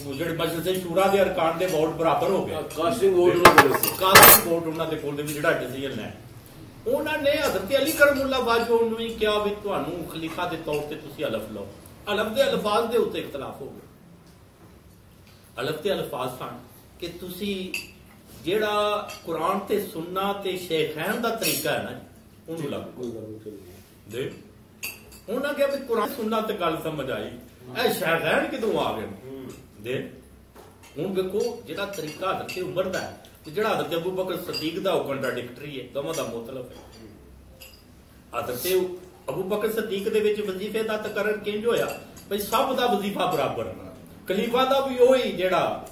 S2: ਜਿਹੜੇ ਮਜਲਿਸ ਸ਼ੂਰਾ ਦੇ ਅਰਕਾਨ ਦੇ ਵੋਟ ਬਰਾਬਰ ਹੋ ਗਏ, ਕਾਸਟਿੰਗ ਵੋਟ ਉਹਨਾਂ ਦੇ ਕੋਲ ਵੀ ਜਿਹੜਾ ਡਿਸੀਜਨ ਹੈ, ਉਹਨਾਂ ਨੇ ਹਜ਼ਰਤ ਅਲੀ ਕਰਮੁੱਲਾ ਵਾਜੋ ਨੂੰ ਵੀ ਕਿਹਾ ਵੀ ਤੁਹਾਨੂੰ ਖਲੀਫਾ ਦੇ ਤੌਰ ਤੇ ਤੁਸੀਂ ਹਲਫ ਲਓ। ਹਲਫ ਦੇ ਅਲਫਾਜ਼ ਦੇ ਉੱਤੇ ਇਖਤਲਾਫ ਹੋ ਗਿਆ। ਹਲਫ ਦੇ ਅਲਫਾਜ਼ ਸਨ ਕਿ ਤੁਸੀਂ ਜਿਹੜਾ ਕੁਰਾਨ ਤੇ ਸੁਨਨਾ ਤੇ ਸ਼ੇਖੈਨ ਦਾ ਤਰੀਕਾ ਹੈ ਨਾ ਉਹਨੂੰ ਲਾਗੂ ਦੇ। ਉਹਨਾਂ ਕਿਹਾ ਵੀ ਕੁਰਾਨ ਸੁਨਨਾ ਤੇ ਗੱਲ ਸਮਝ ਆਈ, ਇਹ ਸ਼ੇਖੈਨ ਕਿਦੋਂ ਆ ਗਏ ਦੇ। ਹੁਣ ਵੇਖੋ ਜਿਹੜਾ ਤਰੀਕਾ ਹਜ਼ਰਤ ਉਮਰ ਦਾ ਹੈ ਤੇ ਜਿਹੜਾ ਹਜ਼ਰਤ ਅਬੂ ਬਕਰ ਸਦੀਕ ਦਾ ਉਹ ਕੰਟਰਾਡਿਕਟਰੀ ਹੈ, ਦੋਵਾਂ ਦਾ ਮੁਤਲਬ ਹੈ। ਹਜ਼ਰਤ ਅਬੂ ਬਕਰ ਸਦੀਕ ਦੇ ਵਿੱਚ ਵਜ਼ੀਫੇ ਦਾ ਤਕਰਰ ਕਿੰਜ ਹੋਇਆ ਬਈ ਸਭ ਦਾ ਵਜ਼ੀਫਾ ਬਰਾਬਰ, ਖਲੀਫਾ ਦਾ ਵੀ ਉਹੀ ਜਿਹੜਾ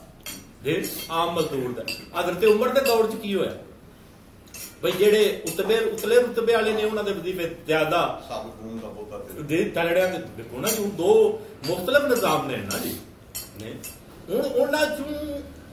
S2: ਆਮ ਮਜ਼ਦੂਰ ਦਾ। ਹਜ਼ਰਤ ਉਮਰ ਦੇ ਦੌਰ 'ਚ ਕੀ ਹੋਇਆ ਬਈ ਜਿਹੜੇ ਉਤਲੇ ਰੁਤਬੇ ਵਾਲੇ ਨੇ ਉਹਨਾਂ ਦੇ ਵਜ਼ੀਫੇ ਜ਼ਿਆਦਾ ਤਲੜਿਆਂ ਦੇ। ਦੇਖੋ ਨਾ ਜੀ ਦੋ ਮੁਖਤਲਿਫ ਨਿਜ਼ਾਮ ਨੇ ਨਾ ਜੀ। ਹੁਣ ਉਹਨਾਂ ਚੋਂ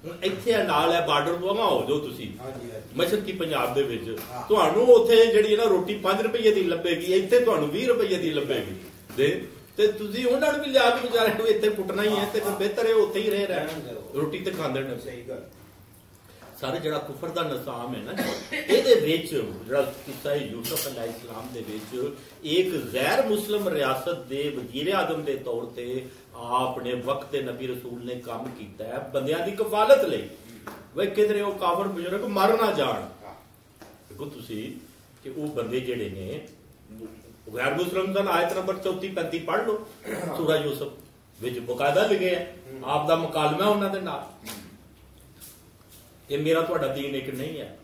S2: ਹੁਣ ਇੱਥੇ ਨਾਲ ਹੈ ਬਾਰਡਰ ਤੋਂ ਅਗਾਂਹ ਹੋ ਜਾਓ ਤੁਸੀਂ ਮਸ਼ਰਕੀ ਪੰਜਾਬ ਦੇ ਵਿੱਚ ਤੁਹਾਨੂੰ ਉੱਥੇ ਜਿਹੜੀ ਨਾ ਰੋਟੀ 5 ਰੁਪਏ ਦੀ ਲੱਭੇਗੀ, ਇੱਥੇ ਤੁਹਾਨੂੰ 20 ਰੁਪਏ ਦੀ ਲੱਭੇਗੀ ਤੇ ਤੁਸੀਂ ਉਹਨਾਂ ਨੂੰ ਵੀ ਲਿਆ ਕੇ ਵਿਚਾਰਿਆਂ ਨੂੰ ਇੱਥੇ ਪੁੱਟਣਾ ਹੀ ਹੈ ਤੇ ਫਿਰ ਬਿਹਤਰ ਹੈ ਉੱਥੇ ਹੀ ਰਹਿਣ ਰੋਟੀ ਤੇ ਖਾਂਦੇ ਨੇ।
S4: ਸਹੀ ਗੱਲ।
S2: ਸਾਰੇ ਜਿਹੜਾ ਕੁਫਰ ਦਾ ਨਿਜ਼ਾਮ ਹੈ ਨਾ, ਇਹਦੇ ਵਿੱਚ ਜਿਹੜਾ ਕਿੱਸਾ ਯੂਸਫ ਅਲੈਹਿਸਲਾਮ ਦੇ ਵਿੱਚ ਇੱਕ ਗੈਰ ਮੁਸਲਿਮ ਰਿਆਸਤ ਦੇ ਵਜ਼ੀਰ ਆਜ਼ਮ ਦੇ ਤੌਰ ਤੇ ਆਪਣੇ ਵਕਤ ਦੇ ਨਬੀ ਰਸੂਲ ਨੇ ਕੰਮ ਕੀਤਾ ਹੈ ਬੰਦਿਆਂ ਦੀ ਕਫਾਲਤ ਲਈ, ਵੇ ਕਿਧਰੇ ਉਹ ਕਾਫਰ ਬਜ਼ੁਰਗ ਮਰ ਨਾ ਜਾਣ। ਦੇਖੋ ਤੁਸੀਂ ਕਿ ਉਹ ਬੰਦੇ ਜਿਹੜੇ ਨੇ ਗੈਰ ਮੁਸਲਿਮ ਦਾ ਆਇਤ ਨੰਬਰ 34-35 ਪੜ੍ਹ ਲਓ ਸੂਰਾ ਯੂਸਫ ਵਿੱਚ ਬਕਾਇਦਾ ਲਿਖਿਆ ਆਪ ਦਾ ਮੁਕਾਲਮਾ ਉਹਨਾਂ ਦੇ ਨਾਲ, ਇਹ ਮੇਰਾ ਤੁਹਾਡਾ ਦੀਨ ਇੱਕ ਨਹੀਂ ਹੈ।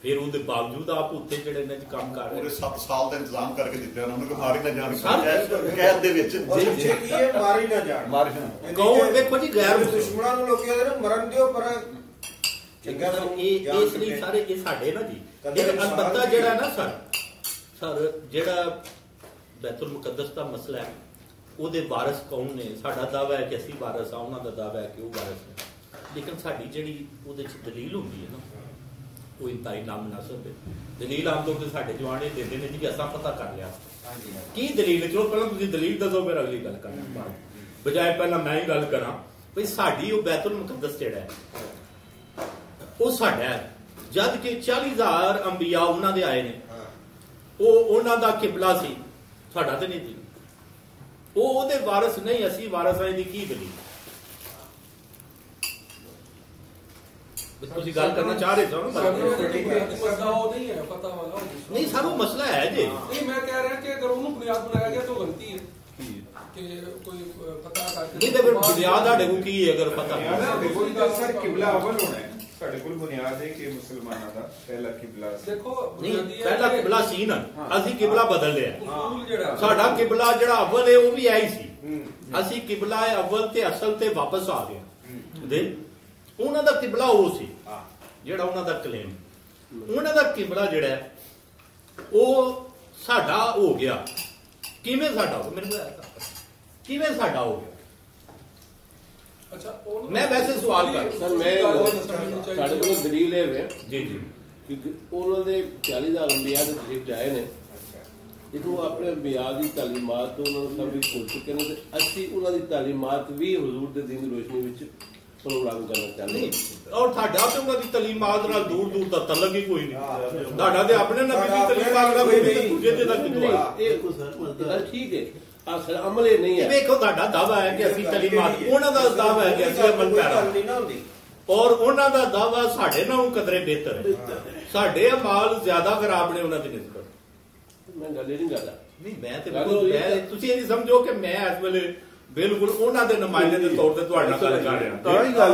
S2: ਫਿਰ ਉਹਦੇ ਬਾਵਜੂਦ ਆਪ ਉੱਤੇ ਜਿਹੜੇ ਨੇ ਕੰਮ ਕਰ ਰਹੇ,
S3: ਪੂਰੇ 7 ਸਾਲ ਦਾ ਇੰਤਜ਼ਾਮ ਕਰਕੇ ਦਿੱਤੇ ਉਹਨਾਂ ਨੂੰ ਕਿ ਮਾਰੀ ਨਾ ਜਾਣ, ਕੈਦ ਦੇ ਵਿੱਚ
S4: ਮਾਰੀ ਨਾ ਜਾਣ।
S2: ਕੌਣ ਵੇਖੋ ਜੀ ਗੈਰ
S4: ਦੁਸ਼ਮਣਾਂ ਨੂੰ ਲੋਕੀ ਕਹਿੰਦੇ ਨੇ ਮਰਨ ਦਿਓ, ਪਰ
S2: ਇਹ ਇਸ ਲਈ ਸਾਰੇ ਇਹ ਸਾਡੇ ਨਾ ਜੀ ਅਲਬੱਤਾ ਜਿਹੜਾ ਨਾ ਸਰ ਜਿਹੜਾ ਬੈਤੁਲ ਮੁਕੱਦਸ ਦਾ ਮਸਲਾ ਹੈ ਉਹਦੇ ਵਾਰਿਸ ਕੌਣ ਨੇ, ਸਾਡਾ ਦਾਅਵਾ ਹੈ ਕਿ ਅਸੀਂ ਵਾਰਿਸ ਆ, ਉਹਨਾਂ ਦਾ ਦਾਅਵਾ ਹੈ ਕਿ ਉਹ ਵਾਰਿਸ ਨੇ, ਲੇਕਿਨ ਸਾਡੀ ਜਿਹੜੀ ਉਹਦੇ 'ਚ ਦਲੀਲ ਹੁੰਦੀ ਹੈ ਨਾ ਉਹ ਇੰਤਹਾਈ ਨਾਮੁਨਾਸਿਬ ਹੈ। ਦਲੀਲ ਆਮ ਤੌਰ ਤੇ ਸਾਡੇ ਜਵਾਨੇ ਦਿੰਦੇ ਨੇ ਜੀ ਕਿ ਅਸਾਂ ਪਤਾ ਕਰ ਲਿਆ ਕੀ ਦਲੀਲ, ਚਲੋ ਪਹਿਲਾਂ ਤੁਸੀਂ ਦਲੀਲ ਦੱਸੋ ਫਿਰ ਅਗਲੀ ਗੱਲ ਕਰਾਂਗੇ, ਬਜਾਏ ਪਹਿਲਾਂ ਮੈਂ ਹੀ ਗੱਲ ਕਰਾਂ ਬਈ ਸਾਡੀ ਉਹ ਬੈਤੁਲ ਮੁਕੱਦਸ ਜਿਹੜਾ ਹੈ ਉਹ ਸਾਡਾ ਹੈ, ਜਦ ਕਿ 40,000 ਅੰਬੀਆ ਉਹਨਾਂ ਦੇ ਆਏ ਨੇ, ਉਹ ਉਹਨਾਂ ਦਾ ਕਿਬਲਾ ਸੀ, ਸਾਡਾ ਤੇ ਨਹੀਂ ਸੀ, ਉਹ ਉਹਦੇ ਵਾਰਿਸ ਨਹੀਂ, ਅਸੀਂ ਵਾਰਿਸ ਆ, ਇਹਦੀ ਕੀ ਦਲੀਲ? ਤੁਸੀਂ ਗੱਲ ਕਰਨਾ ਚਾਹ ਰਹੇ ਹੋ ਨਹੀਂ ਸਰ ਉਹ ਮਸਲਾ ਹੈ ਜੀ,
S1: ਨਹੀਂ ਮੈਂ ਕਹਿ ਰਿਹਾ ਕਿ ਅਗਰ ਉਹਨੂੰ ਬੁਨਿਆਦ ਬਣਾਇਆ ਗਿਆ ਤਾਂ ਗਲਤੀ ਹੈ ਕਿ ਕੋਈ ਪਤਾ ਕਰਕੇ
S2: ਨਹੀਂ ਤੇ ਫਿਰ ਬੁਨਿਆਦ ਸਾਡੇ ਕੋਲ ਕੀ ਹੈ? ਅਗਰ ਪਤਾ
S5: ਸਰ ਕਿਬਲਾ ਅਵਲ ਹੋਣਾ ਹੈ, ਸਾਡੇ ਕੋਲ ਬੁਨਿਆਦ ਹੈ ਕਿ ਮੁਸਲਮਾਨਾਂ ਦਾ ਪਹਿਲਾ ਕਿਬਲਾ
S1: ਦੇਖੋ
S2: ਨਹੀਂ, ਪਹਿਲਾ ਕਿਬਲਾ ਸੀ ਨਾ, ਅਸੀਂ ਕਿਬਲਾ ਬਦਲ ਲਿਆ,
S1: ਜਿਹੜਾ
S2: ਸਾਡਾ ਕਿਬਲਾ ਜਿਹੜਾ ਅਵਲ ਹੈ ਉਹ ਵੀ ਆਈ ਸੀ, ਅਸੀਂ ਕਿਬਲਾ ਅਵਲ ਤੇ ਅਸਲ ਤੇ ਵਾਪਸ ਆ ਗਏ ਦੇ ਉਹਨਾਂ ਦਾ ਕਿਬਲਾ ਉਹ ਸੀ ਜਿਹੜਾ ਉਹਨਾਂ ਦਾ ਕਲੇਮ, ਉਹਨਾਂ ਦਾ ਕਿਬਲਾ ਜਿਹੜਾ ਉਹ ਸਾਡਾ ਹੋ ਗਿਆ। ਕਿਵੇਂ ਸਾਡਾ ਹੋ ਗਿਆ ਮੈਨੂੰ ਕਿਵੇਂ ਸਾਡਾ ਹੋ ਗਿਆ?
S1: ਅੱਛਾ
S2: ਮੈਂ ਵੈਸੇ ਸਵਾਲ ਕਰ
S6: ਸਰ ਮੈਂ ਸਾਡੇ ਕੋਲ ਦਲੀਲ ਹੈ
S2: ਜੀ
S6: ਕਿ ਉਹਨਾਂ ਦੇ 40,000 ਅੰਬੀਆ ਦੇ ਤਸ਼ਰੀਫ ਜਾਏ ਨੇ, ਜਦੋਂ ਆਪਣੇ ਅੰਬੀਆ ਦੀ ਤਾਲੀਮਾਤ ਤੋਂ ਉਹਨਾਂ ਨੂੰ ਸਭ ਕੁਝ ਭੁੱਲ ਚੁੱਕੇ ਨੇ, ਤੇ ਅਸੀਂ ਉਹਨਾਂ ਦੀ ਤਾਲੀਮਾਤ ਵੀ ਹਜ਼ੂਰ ਦੇ ਦੀਨ ਦੀ ਰੋਸ਼ਨੀ ਵਿੱਚ ਉਹਨੂੰ ਲਾਗੂ ਕਰਨਾ ਚਾਹੁੰਦੇ ਹਾਂ।
S2: ਔਰ ਤੁਹਾਡਾ ਤੇ ਉਹਨਾਂ ਦੀ ਤਾਲੀਮਾਤ ਨਾਲ ਦੂਰ ਦੂਰ ਦਾ ਤਲਕ ਹੀ ਕੋਈ ਨਹੀਂ, ਤੁਹਾਡਾ ਤੇ ਆਪਣੇ ਨਬੀ ਦੀ ਤਾਲੀਮਾਤ ਨਾਲ ਕੋਈ ਦੂਜੇ ਦੇ ਦਾ ਕਿਤੋਂ
S6: ਇਹ ਠੀਕ ਹੈ, ਅਸਲ ਅਮਲ ਇਹ ਨਹੀਂ ਹੈ।
S2: ਵੇਖੋ ਤੁਹਾਡਾ ਦਾਵਾ ਹੈ ਕਿ ਅਸੀਂ ਤਾਲੀਮਾਤ, ਉਹਨਾਂ ਦਾ ਦਾਵਾ ਹੈ ਕਿ ਅਸੀਂ ਅਮਲ ਪੈਰਾ, ਔਰ ਉਹਨਾਂ ਦਾ ਦਾਵਾ ਸਾਡੇ ਨਾਲੋਂ ਕਦਰੇ ਬਿਹਤਰ ਹੈ, ਸਾਡੇ ਅਮਾਲ ਜ਼ਿਆਦਾ ਖਰਾਬ ਨੇ ਉਹਨਾਂ ਦੀ ਨਿਸਬਤ।
S6: ਮੈਂ ਗੱਲ ਨਹੀਂ ਕਰਦਾ,
S2: ਨਹੀਂ ਮੈਂ ਤੇ ਤੁਸੀਂ ਇਹ ਨਹੀਂ ਸਮਝੋ ਕਿ ਮੈਂ ਇਸ ਵੇਲੇ ਬਿਲਕੁਲ ਉਹਨਾਂ ਦੇ ਨੁਮਾਇੰਦੇ ਦੇ ਤੌਰ ਤੇ ਤੁਹਾਡੇ ਨਾਲ ਗੱਲ ਕਰ ਰਿਹਾ,
S6: ਤਾਂ ਹੀ ਗੱਲ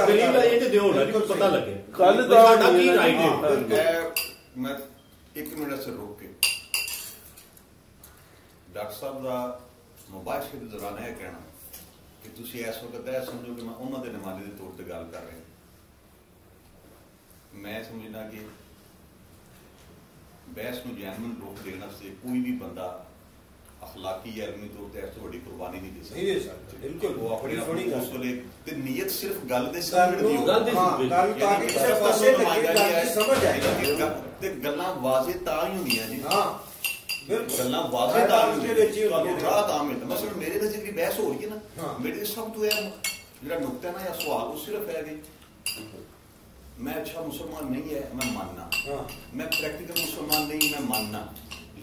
S2: ਦਲੀਲ ਇਹ ਤੇ ਦਿਓ ਨਾ, ਕੁਝ ਪਤਾ ਲੱਗੇ
S6: ਕੱਲ
S2: ਸਾਡਾ ਕੀ ਰਾਈਟ ਹੈ।
S3: ਮੈਂ 1 ਮਿੰਟ ਸੇ ਰੋਕ ਕੇ ਡਾਕਟਰ ਸਾਹਿਬ ਦਾ ਮੁਬਾਸ਼ਰੇ ਦੇ ਦੌਰਾਨ ਇਹ ਕਹਿਣਾ ਕਿ ਤੁਸੀਂ ਇਸ ਵਕਤ ਇਹ ਸਮਝੋ ਕਿ ਮੈਂ ਉਹਨਾਂ ਦੇ ਨੁਮਾਇੰਦੇ ਦੇ ਤੌਰ ਤੇ ਗੱਲ ਕਰ ਰਿਹਾ, ਮੈਂ ਸਮਝਦਾ ਕਿ ਬਹਿਸ ਨੂੰ ਜੈਨੂਇਨ ਰੂਪ ਦੇਣ ਵਾਸਤੇ ਕੋਈ ਵੀ ਬੰਦਾ ਅਖਲਾਕੀ ਜਾਂ ਇਲਮੀ ਤੌਰ ਤੇ ਇਸ ਤੋਂ ਵੱਡੀ ਕੁਰਬਾਨੀ ਨਹੀਂ ਦੇ ਸਕਦਾ।
S4: ਬਿਲਕੁਲ
S3: ਉਹ ਆਪਣੀ ਉਸ ਵੇਲੇ ਤੇ ਨੀਅਤ ਸਿਰਫ ਗੱਲ ਦੇ ਸਮਝਣ ਦੀ
S2: ਗੱਲ ਦੀ
S4: ਸਮਝ ਆਏਗੀ
S3: ਤੇ ਗੱਲਾਂ ਵਾਜ਼ੇ ਤਾਂ ਹੀ ਹੁੰਦੀਆਂ ਜੀ, ਗੱਲਾਂ ਵਾਜ਼ੇ
S4: ਵਾਜ਼ੇ
S3: ਤਾਂ ਤੁਹਾਨੂੰ ਰਾਹ ਤਾਂ ਮਿਲਦਾ। ਮਸਲ ਮੇਰੇ ਨਾਲ ਜਿਹੜੀ ਬਹਿਸ ਹੋ ਰਹੀ ਹੈ ਨਾ, ਮੇਰੇ ਸਭ ਤੋਂ ਇਹ ਜਿਹੜਾ ਨੁਕਤਾ ਨਾ ਜਾਂ ਸਵਾਲ ਉਹ ਸਿਰਫ ਹੈ ਕਿ ਮੈਂ ਅੱਛਾ ਮੁਸਲਮਾਨ ਨਹੀਂ ਹੈ, ਮੈਂ ਮੰਨਣਾ, ਮੈਂ ਪ੍ਰੈਕਟੀਕਲ ਮੁਸਲਮਾਨ ਨਹੀਂ, ਮੈਂ ਮੰਨਣਾ,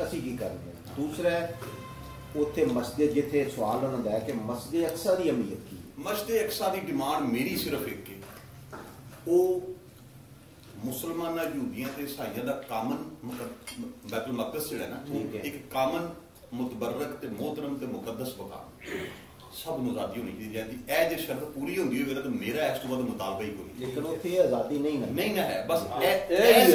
S4: ਅਸੀਂ ਕੀ ਕਰਦੇ ਹਾਂ। ਦੂਸਰਾ ਉੱਥੇ ਮਸਜਿਦ ਜਿੱਥੇ ਸਵਾਲ ਉਹਨਾਂ ਦਾ ਹੈ ਕਿ ਮਸਜਿਦ ਅਕਸਾ ਦੀ ਅਹਿਮੀਅਤ ਕੀ ਹੈ।
S3: ਮਸਜਿਦ ਅਕਸਾ ਦੀ ਡਿਮਾਂਡ ਮੇਰੀ ਸਿਰਫ ਇੱਕ ਹੈ, ਉਹ ਮੁਸਲਮਾਨਾਂ ਯਹੂਦੀਆਂ ਤੇ ਈਸਾਈਆਂ ਦਾ ਕਾਮਨ ਬੈਤੁਲ ਮਕਦਸ ਜਿਹੜਾ ਨਾ ਇੱਕ ਕਾਮਨ ਮੁਤਬਰਕ ਤੇ ਮੋਹਤਰਮ ਤੇ ਮੁਕੱਦਸ ਮਕਾਮ, ਸਭ ਨੂੰ ਆਜ਼ਾਦੀ ਹੋਣੀ ਚਾਹੀਦੀ। ਇਹ ਜੇ ਸ਼ਰਤ ਪੂਰੀ ਹੁੰਦੀ ਹੋਵੇ ਤਾਂ ਮੇਰਾ ਇਸ ਤੋਂ ਬਾਅਦ ਮੁਤਾਲਬਾ ਹੀ ਕੋਈ ਨਹੀਂ।
S4: ਲੇਕਿਨ ਉੱਥੇ ਆਜ਼ਾਦੀ ਨਹੀਂ ਨਾ ਹੈ, ਬਸ ਇਸ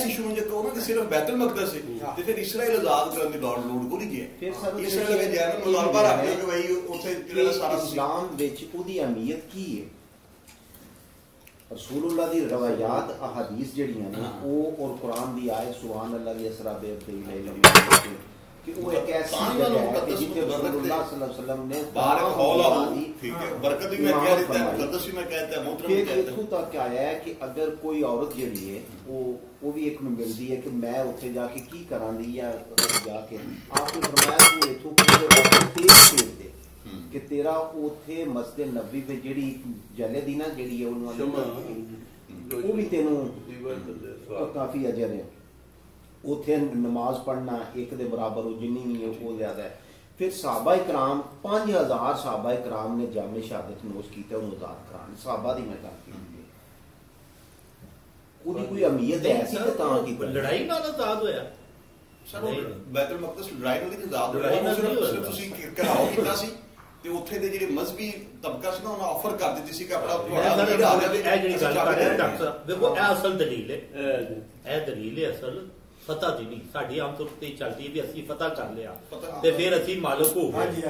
S4: ਇਸ਼ੂ ਨੂੰ ਜੇ ਕਹੋ ਨਾ ਕਿ ਸਿਰਫ ਬੈਤੁਲ ਮਕਦਸ ਹੈ ਤੇ ਫਿਰ ਇਸਰਾਈਲ ਆਜ਼ਾਦ ਕਰਨ ਦੀ ਲੋੜ ਕੋਈ ਨਹੀਂ ਹੈ। ਇਸਰਾਈਲ ਦੇ ਜੈਨ ਮੁਤਾਲਬਾ ਰੱਖਦੇ ਕਿ ਭਾਈ ਉੱਥੇ ਜਿਹੜਾ ਸਾਰਾ
S7: ਇਸਲਾਮ ਵਿੱਚ ਉਹਦੀ ਅਹਿਮੀਅਤ ਕੀ ਹੈ। رسول اللہ دی روایات احادیث جڑیاں نے وہ اور قرآن دی آیت سبحان اللہ دی اسرا بے کہ وہ ایک ایسی جگہ ہے کہ جتنے رسول اللہ صلی اللہ علیہ وسلم نے
S3: بارک ہولا ٹھیک ہے برکت بھی میں کہہ دیتا ہوں مقدس بھی میں کہتا ہوں محترم بھی کہتا ہوں
S7: اتوں تک آیا ہے کہ اگر کوئی عورت جڑی ہے وہ بھی ایک میں ملتی ہے کہ میں اتنے جا کے کی کراں دی یا جا کے آپ نے فرمایا کہ اتوں پورے تیز پھیر دے کہ تیرا اوتھے مسجد نبوی پہ جڑی جلے دی نا جڑی ہے انہوں وہ بھی تینوں کافی اجر ہے اوتھے نماز پڑھنا ایک دے برابر ہو جنی نہیں ہے وہ زیادہ ہے. پھر صحابہ کرام 5000 صحابہ کرام نے جامع شہادت نوش کیتا انہوں آزاد کران صحابہ دی میں گل کی کوئی اہمیت ایسی کہ تاں کی
S2: لڑائی نال آزاد ہویا
S3: سر بیت المقدس لڑائی نہیں آزاد ہویا صرف تسی کراؤ کیتا سی تے اوتھے دے جڑے مذہبی طبقہ سی نا انہاں آفر کر دتی سی کہ اپنا
S2: اے جڑی گل کر رہے ڈاکٹر صاحب دیکھو اے اصل دلیل ہے اے دلیل ہے اصل فتح دی نہیں ساڈی عام طور تے چلدی ہے بھی اسی فتح کر لیا تے پھر اسی مالک ہو گئے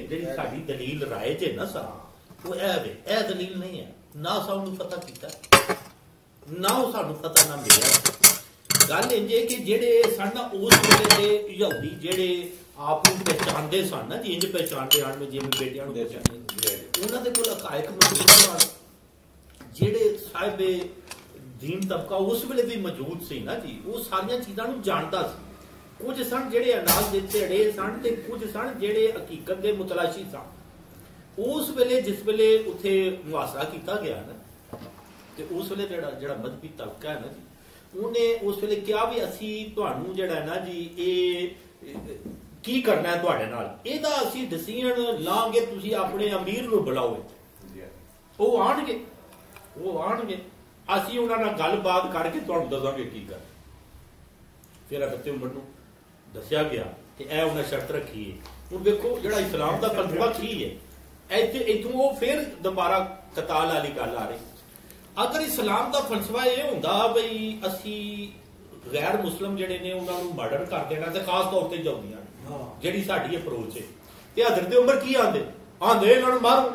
S2: جڑی ساڈی دلیل رائے تے نا سا وہ اے دلیل نہیں ہے نہ سانوں فتح کیتا نہ سانوں فتح نہ ملیا گل انج ہے کہ جڑے سن اس ویلے دے یہودی جڑے آپ پہچانتے سن نا جی انج پہچانتے ہیں جی بیٹیاں پہچانے انہوں کے کول حقائق موجود جڑے صاحب دین طبقہ اس ویلے بھی موجود سی نا جی وہ ساری چیزاں جانتا سی کچھ سن جڑے اناج دیتے اڑے سن تے کچھ سن جڑے حقیقت دے متلاشی سن اس ویلے جس ویلے اتنے محاصرہ کیتا گیا نا تے اس ویلے جڑا مذہبی طبقہ ہے نا جی انہیں اس ویلے کیا بھی اسی تہانوں جڑا ہے نا جی اے کی کرنا ہے تواڈے نال ایدا اسی ڈیسیژن لاں گے تسی اپنے امیر نو بلاؤ وہ آن گے اسی انہاں نال گل بات کر کے تہانوں دساں گے کی کر پھر حضرت عمر نو دسیا گیا کہ اے انہاں شرط رکھی ہے ہن دیکھو جڑا اسلام دا فلسفہ کی ہے ایتھوں وہ پھر دوبارہ قتال والی گل آ رہی اگر اسلام دا فلسفہ یہ ہوندا بھئی اسی غیر مسلم جڑے نے انہاں نو مرڈر کر دینا تے خاص طور تے جاؤندیاں جڑی ساڈی اپروچ ہے تے حضرت عمر کی آندے انہاں نوں مارو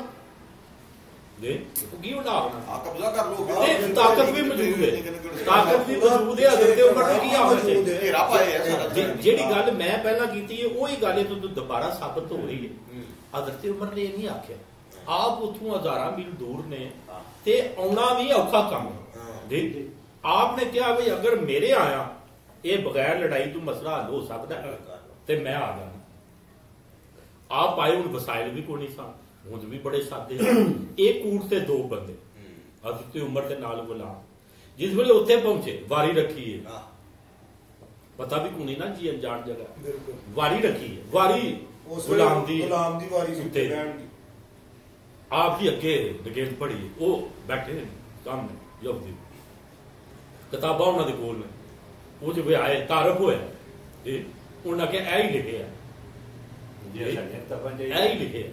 S2: دے کی ہونا
S3: قبضہ کر لو
S2: طاقت بھی موجود ہے حضرت عمر کی آوازیں جیڑی گل میں پہلا کیتی ہے وہی گل تو دوبارہ ثابت ہو رہی ہے حضرت عمر نے یہ نہیں آکھیا آپ اتوں 1000 میل دور نے تے آنا بھی اوکھا کام ہے آپ نے کہا بھائی اگر میرے آیا یہ بغیر لڑائی تو مسئلہ حل ہو سکتا ہے تے میں آ جانا آپ آئے ہوں وسائل بھی کوئی نہیں سن ہوں بھی بڑے سادے ایک اونٹ سے 2 بندے حضرت عمر کے نال غلام جس ویلے اتنے پہنچے واری رکھی ہے پتا بھی کونی نا جی انجان جگہ واری رکھی ہے واری غلام دی آپ کی اگے نگیت پڑھی وہ بیٹھے سامنے یہودی کتاباں انہوں نے کول نے وہ جب آئے تعارف ہوئے انہوں نے کہا اے ہی لکھے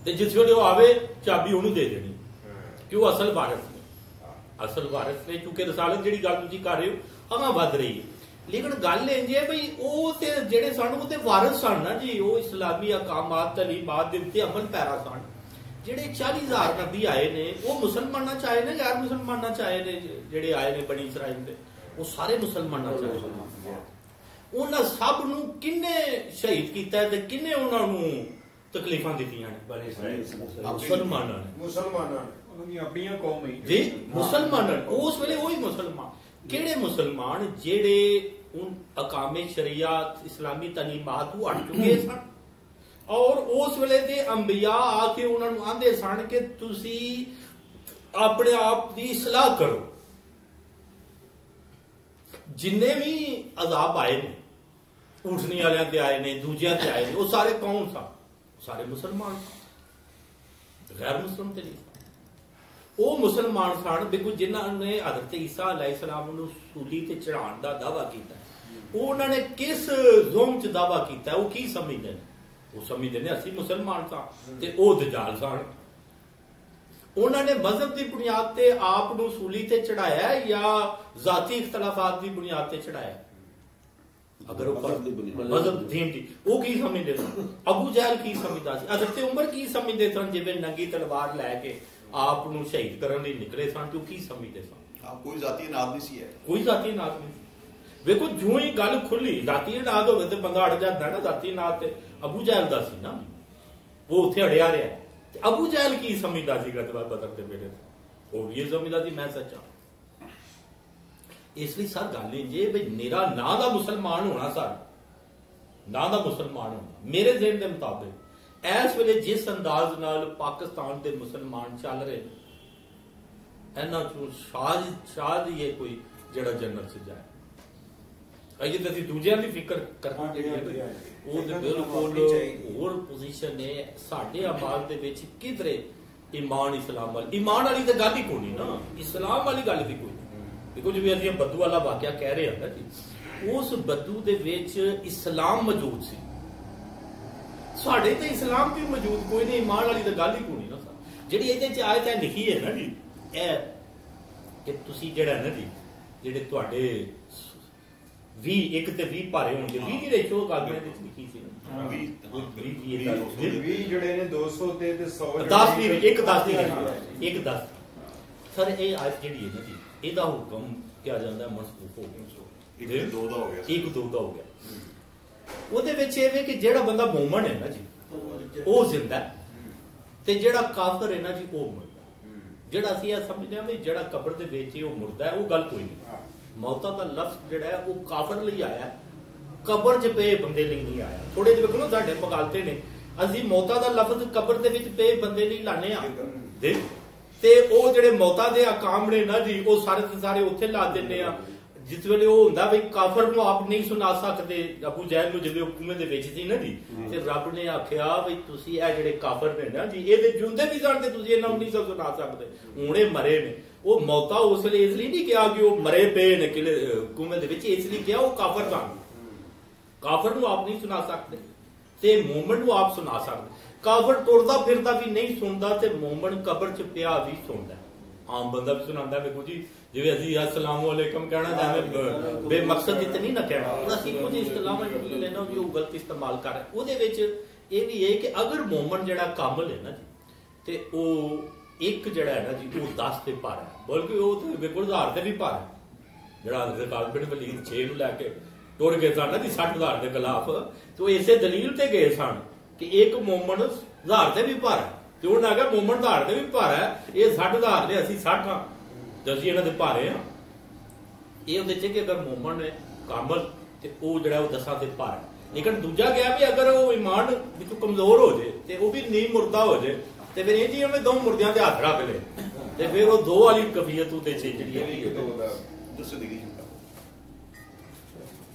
S2: ہے جس ویلے وہ آوے چابی انہوں دے دینی کہ وہ اصل وارث نے چونکہ رسالت جڑی گل تسی کر رہے ہو اگاں ود رہی ہے لیکن گل انج ہے بھئی وہ تے جڑے سن وہ تے وارث سن نا جی وہ اسلامی احکامات تعلیمات دے تے عمل پیرا سن جڑے 40,000 نبی آئے نے وہ مسلماناں چاہے نے غیر مسلماناں چاہے نے جڑے آئے نے بنی اسرائیل دے وہ سارے مسلماناں چاہے انہاں سب نو کنے شہید کیتا ہے تے کنے انہاں نو تکلیفاں دتیاں نے مسلماناں نے
S5: اپنی قوم
S2: جی مسلمان اس ویلے وہی مسلمان کہڑے مسلمان جڑے ان احکام شریعت اسلامی تعلیمات تو ہٹ چکے سن اور اس ویلے دے انبیاء آ کے انہوں نے آندے سن کہ تسی اپنے آپ دی اصلاح کرو جننے بھی عذاب آئے نے اونٹنی والے تے آئے نے دوجیاں تے آئے نے وہ سارے کون سن سارے مسلمان سن غیر مسلم تے نہیں وہ مسلمان سن دیکھو جنہوں نے حضرت عیسیٰ علیہ السلام نو سولی تے چڑھان دا دعویٰ کیتا ہے انہوں نے کس زوم چ دعویٰ کیتا ہے وہ کی سمجھتے ہیں وہ سمجھتے ہیں اسی مسلمان سن تے او دجال سن انہوں نے مذہب دی بنیاد تے آپ نو سولی تے چڑھایا ہے یا ذاتی اختلافات دی بنیاد تے چڑھایا ہے اگر مذہب دین دی وہ کی سمجھتے سن ابو جہل کی سمجھتا سی حضرت عمر کی سمجھتے سن جی ننگی تلوار لے کے ਆਪ ਨੂੰ ਸ਼ਹੀਦ ਕਰਨ ਲਈ ਨਿਕਲੇ ਸਨ, ਜੋ ਕੀ ਸਮਝਦੇ ਸਨ?
S3: ਕੋਈ ਜ਼ਾਤੀ ਨਾਦ ਨਹੀਂ ਸੀ ਹੈ,
S2: ਕੋਈ ਜ਼ਾਤੀ ਨਾਦ ਨਹੀਂ। ਵੇਖੋ ਜਿਉਂ ਹੀ ਗੱਲ ਖੁੱਲੀ ਜ਼ਾਤੀ ਨਾਦ ਹੋਵੇ ਤੇ ਬੰਦਾ ਅੜ ਜਾਂਦਾ ਨਾ। ਜ਼ਾਤੀ ਨਾਦ ਤੇ ਅਬੂ ਜਹਿਲ ਦਾ ਸੀ ਨਾ, ਉਹ ਉੱਥੇ ਅੜਿਆ ਰਿਹਾ। ਤੇ ਅਬੂ ਜਹਿਲ ਕੀ ਸਮਝਦਾ ਸੀ ਬਦਰ ਦੇ ਵੇਲੇ? ਉਹ ਵੀ ਇਹ ਸਮਝਦਾ ਸੀ ਮੈਂ ਸੱਚਾ। ਇਸ ਲਈ ਸਰ ਗੱਲ ਇਹ ਜੇ ਬਈ ਮੇਰਾ ਨਾਂ ਦਾ ਮੁਸਲਮਾਨ ਹੋਣਾ, ਸਰ ਨਾਂ ਦਾ ਮੁਸਲਮਾਨ ਹੋਣਾ, ਮੇਰੇ ਜ਼ਿਹਨ ਦੇ ਮੁਤਾਬਿਕ ਇਸ ਵੇਲੇ ਜਿਸ ਅੰਦਾਜ਼ ਨਾਲ ਪਾਕਿਸਤਾਨ ਦੇ ਮੁਸਲਮਾਨ ਚੱਲ ਰਹੇ ਇਹਨਾਂ ਚੋਂ ਸ਼ਾਇਦ ਹੀ ਇਹ ਕੋਈ ਜਿਹੜਾ ਜੰਨਤ 'ਚ ਜਾਏ। ਅਜੇ ਤਾਂ ਅਸੀਂ ਦੂਜਿਆਂ ਦੀ ਫਿਕਰ ਕਰਨੀ ਜਿਹੜੀ ਉਹ ਤੇ ਬਿਲਕੁਲ ਹੋਰ ਪੋਜੀਸ਼ਨ ਹੈ। ਸਾਡੇ ਆਵਾਜ਼ ਦੇ ਵਿੱਚ ਕਿਧਰੇ ਈਮਾਨ ਇਸਲਾਮ ਵਾਲੀ ਤਾਂ ਗੱਲ ਹੀ ਕੋਈ ਨਹੀਂ ਨਾ, ਇਸਲਾਮ ਵਾਲੀ ਗੱਲ ਵੀ ਕੋਈ ਨਹੀਂ। ਦੇਖੋ ਜਿਵੇਂ ਅਸੀਂ ਬੱਦੂ ਵਾਲਾ ਵਾਕਿਆ ਕਹਿ ਰਹੇ ਹਾਂ ਨਾ ਜੀ, ਉਸ ਬੱਦੂ ਦੇ ਵਿੱਚ ਇਸਲਾਮ ਮੌਜੂਦ ਸੀ, ਸਾਡੇ ਤੇ ਇਸਲਾਮ ਵੀ ਮੌਜੂਦ ਕੋਈ ਨਹੀਂ, ਈਮਾਨ ਵਾਲੀ ਤਾਂ ਗੱਲ ਹੀ ਕੋਈ ਨਹੀਂ ਨਾ। ਜਿਹੜੀ ਇਹਦੇ 'ਚ ਆਇਤ ਹੈ ਲਿਖੀ ਹੈ ਨਾ ਜੀ, ਇਹ ਕਿ ਤੁਸੀਂ ਜਿਹੜਾ ਨਾ ਜੀ ਜਿਹੜੇ ਤੁਹਾਡੇ 20 ਤੇ 20 ਭਾਰੇ ਹੋਣਗੇ, 20 ਦੀ ਰੇਸ਼ੋ ਕਾਗਜ਼ਾਂ ਵਿੱਚ ਲਿਖੀ ਸੀ ਨਾ,
S5: 20 ਜਿਹੜੇ ਨੇ 200 ਤੇ 100
S2: 10 ਦੀ ਇੱਕ 10 ਦੀ ਇੱਕ 10। ਸਰ ਇਹ ਆਇਤ ਜਿਹੜੀ ਹੈ ਨਾ ਜੀ, ਇਹਦਾ ਹੁਕਮ ਕਿਹਾ ਜਾਂਦਾ ਮਨਸੂਖ ਹੋ ਗਿਆ,
S3: ਇੱਕ ਦੋ ਦਾ ਹੋ ਗਿਆ।
S2: ਉਹਦੇ ਵਿੱਚ ਇਹ ਵੇ ਕਿ ਜਿਹੜਾ ਬੰਦਾ ਮੂਮਨ ਹੈ ਨਾ ਜੀ ਉਹ ਜ਼ਿੰਦਾ, ਤੇ ਜਿਹੜਾ ਕਾਫਰ ਹੈ ਨਾ ਜੀ ਉਹ ਮੁਰਦਾ। ਜਿਹੜਾ ਅਸੀਂ ਇਹ ਸਮਝਦੇ ਹਾਂ ਵੀ ਜਿਹੜਾ ਕਬਰ ਦੇ ਵਿੱਚ ਉਹ ਮੁਰਦਾ ਹੈ, ਉਹ ਗੱਲ ਕੋਈ ਨਹੀਂ। ਮੌਤਾਂ ਦਾ ਲਫ਼ਜ਼ ਜਿਹੜਾ ਹੈ ਉਹ ਕਾਫਰ ਲਈ ਆਇਆ, ਕਬਰ 'ਚ ਪਏ ਬੰਦੇ ਲਈ ਨਹੀਂ ਆਇਆ। ਥੋੜੇ ਜਿਹੇ ਵੇਖੋ ਨਾ ਸਾਡੇ ਮਗਾਲਤੇ ਨੇ, ਅਸੀਂ ਮੌਤਾਂ ਦਾ ਲਫ਼ਜ਼ ਕਬਰ ਦੇ ਵਿੱਚ ਪਏ ਬੰਦੇ ਲਈ ਲਾਣੇ ਆ, ਤੇ ਉਹ ਜਿਹੜੇ ਮੌਤਾਂ ਦੇ ਅਕਾਮ ਨੇ ਨਾ ਜੀ ਉਹ ਸਾਰੇ ਦੇ ਸਾਰੇ ਉੱਥੇ ਲਾ ਦਿੰਦੇ ਆ। ਜਿਸ ਵੇਲੇ ਉਹ ਹੁੰਦਾ ਵੀ ਕਾਫਰ ਨੂੰ ਆਪ ਨਹੀਂ ਸੁਣਾ ਸਕਦੇ, ਅਬੂ ਜਹਿਲ ਨੂੰ ਜਿਵੇਂ ਹੁਕੂਮਤ ਦੇ ਵਿੱਚ ਸੀ ਨਾ ਜੀ, ਤੇ ਰੱਬ ਨੇ ਆਖਿਆ ਵੀ ਤੁਸੀਂ ਇਹ ਜਿਹੜੇ ਕਾਫਰ ਨੇ ਨਾ ਜੀ ਇਹਦੇ ਜਿਉਂਦੇ ਵੀ ਸਨ ਤੇ ਤੁਸੀਂ ਇਹਨਾਂ ਨੂੰ ਨਹੀਂ ਸੁਣਾ ਸਕਦੇ, ਹੁਣ ਇਹ ਮਰੇ ਨੇ। ਉਹ ਮੌਤਾਂ ਉਸ ਵੇਲੇ ਇਸ ਲਈ ਨਹੀਂ ਕਿਹਾ ਕਿ ਉਹ ਮਰੇ ਪਏ ਨੇ ਕਿਲੇ ਹੁਕੂਮਤ ਦੇ ਵਿੱਚ, ਇਸ ਲਈ ਕਿਹਾ ਉਹ ਕਾਫਰ ਸਨ। ਕਾਫਰ ਨੂੰ ਆਪ ਨਹੀਂ ਸੁਣਾ ਸਕਦੇ ਤੇ ਮੂਮਨ ਨੂੰ ਆਪ ਸੁਣਾ ਸਕਦੇ। ਕਾਫਰ ਤੁਰਦਾ ਫਿਰਦਾ ਵੀ ਨਹੀਂ ਸੁਣਦਾ ਤੇ ਮੂਮਨ ਕਬਰ 'ਚ ਪਿਆ ਵੀ ਸੁਣਦਾ। ਆਮ ਬੰਦਾ ਵੀ ਸੁਣਾਉਂਦਾ, ਵੇਖੋ ਜੀ ਜਿਵੇਂ ਅਸੀਂ ਅਸਲਾਮ ਵਾਲੇਕਮ ਕਹਿਣਾ ਚਾਹੇ ਬੇਮਕਸਦ ਤੇ ਨਹੀਂ ਨਾ ਕਹਿਣਾ, ਅਸੀਂ ਕੁਝ ਇਸਲਾਮ ਲੈਣਾ ਵੀ ਉਹ ਗਲਤ ਇਸਤੇਮਾਲ ਕਰ ਰਿਹਾ। ਉਹਦੇ ਵਿੱਚ ਇਹ ਵੀ ਹੈ ਕਿ ਅਗਰ ਮੂਮਨ ਜਿਹੜਾ ਕਾਮਲ ਹੈ ਨਾ ਜੀ, ਤੇ ਉਹ ਇੱਕ ਜਿਹੜਾ ਹੈ ਨਾ ਜੀ ਉਹ 10 ਤੇ ਭਾਰਾ ਹੈ, ਬਲਕਿ ਉਹ ਤੇ ਬਿਲਕੁਲ 1000 ਤੇ ਵੀ ਭਾਰਾ ਹੈ। ਜਿਹੜਾ ਹਜ਼ਰਤ ਬਿਨ ਵਲੀਦ 6 ਨੂੰ ਲੈ ਕੇ ਟੁਰ ਗਏ ਸਨ ਨਾ ਜੀ 60,000 ਦੇ ਖਿਲਾਫ, ਤੇ ਉਹ ਇਸੇ ਦਲੀਲ ਤੇ ਗਏ ਸਨ ਕਿ ਇੱਕ ਮੂਮਨ 1000 ਤੇ ਵੀ ਭਾਰਾ ਹੈ। ਤੇ ਉਹਨਾਂ ਆਖਿਆ ਮੂਮਨ 1000 ਤੇ ਵੀ ਭਾਰਾ ਹੈ, ਇਹ 60,000 ਦੇ ਅਸੀਂ 60 ਹਾਂ ਤੇ ਅਸੀਂ ਇਹਨਾਂ ਦੇ ਭਾਰੇ ਹਾਂ। ਇਹ ਉਹਦੇ 'ਚ ਕਿ ਅਗਰ ਮੂਮਨ ਹੈ ਕਾਮਲ ਤੇ ਉਹ ਜਿਹੜਾ ਉਹ 10 ਤੇ ਭਾਰਾ। ਲੇਕਿਨ ਦੂਜਾ ਗਿਆ ਵੀ ਅਗਰ ਉਹ ਈਮਾਨ ਵਿੱਚੋਂ ਕਮਜ਼ੋਰ ਹੋ ਜਾਏ ਤੇ ਉਹ ਵੀ ਨੀਂ ਮੁਰਦਾ ਹੋ ਜਾਏ, ਤੇ ਫਿਰ ਇਹ ਜੀ ਉਹਨੇ ਦੋ ਮੁਰਦਿਆਂ ਦੇ ਹੱਥ ਰੱਖ ਲਏ, ਤੇ ਫਿਰ ਉਹ ਦੋ ਵਾਲੀ ਕਫੀਅਤ ਉਹਦੇ 'ਚ ਜਿਹੜੀ ਹੈ
S3: ਦੱਸੋ ਦੇਖੀ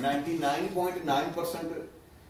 S3: 99.9%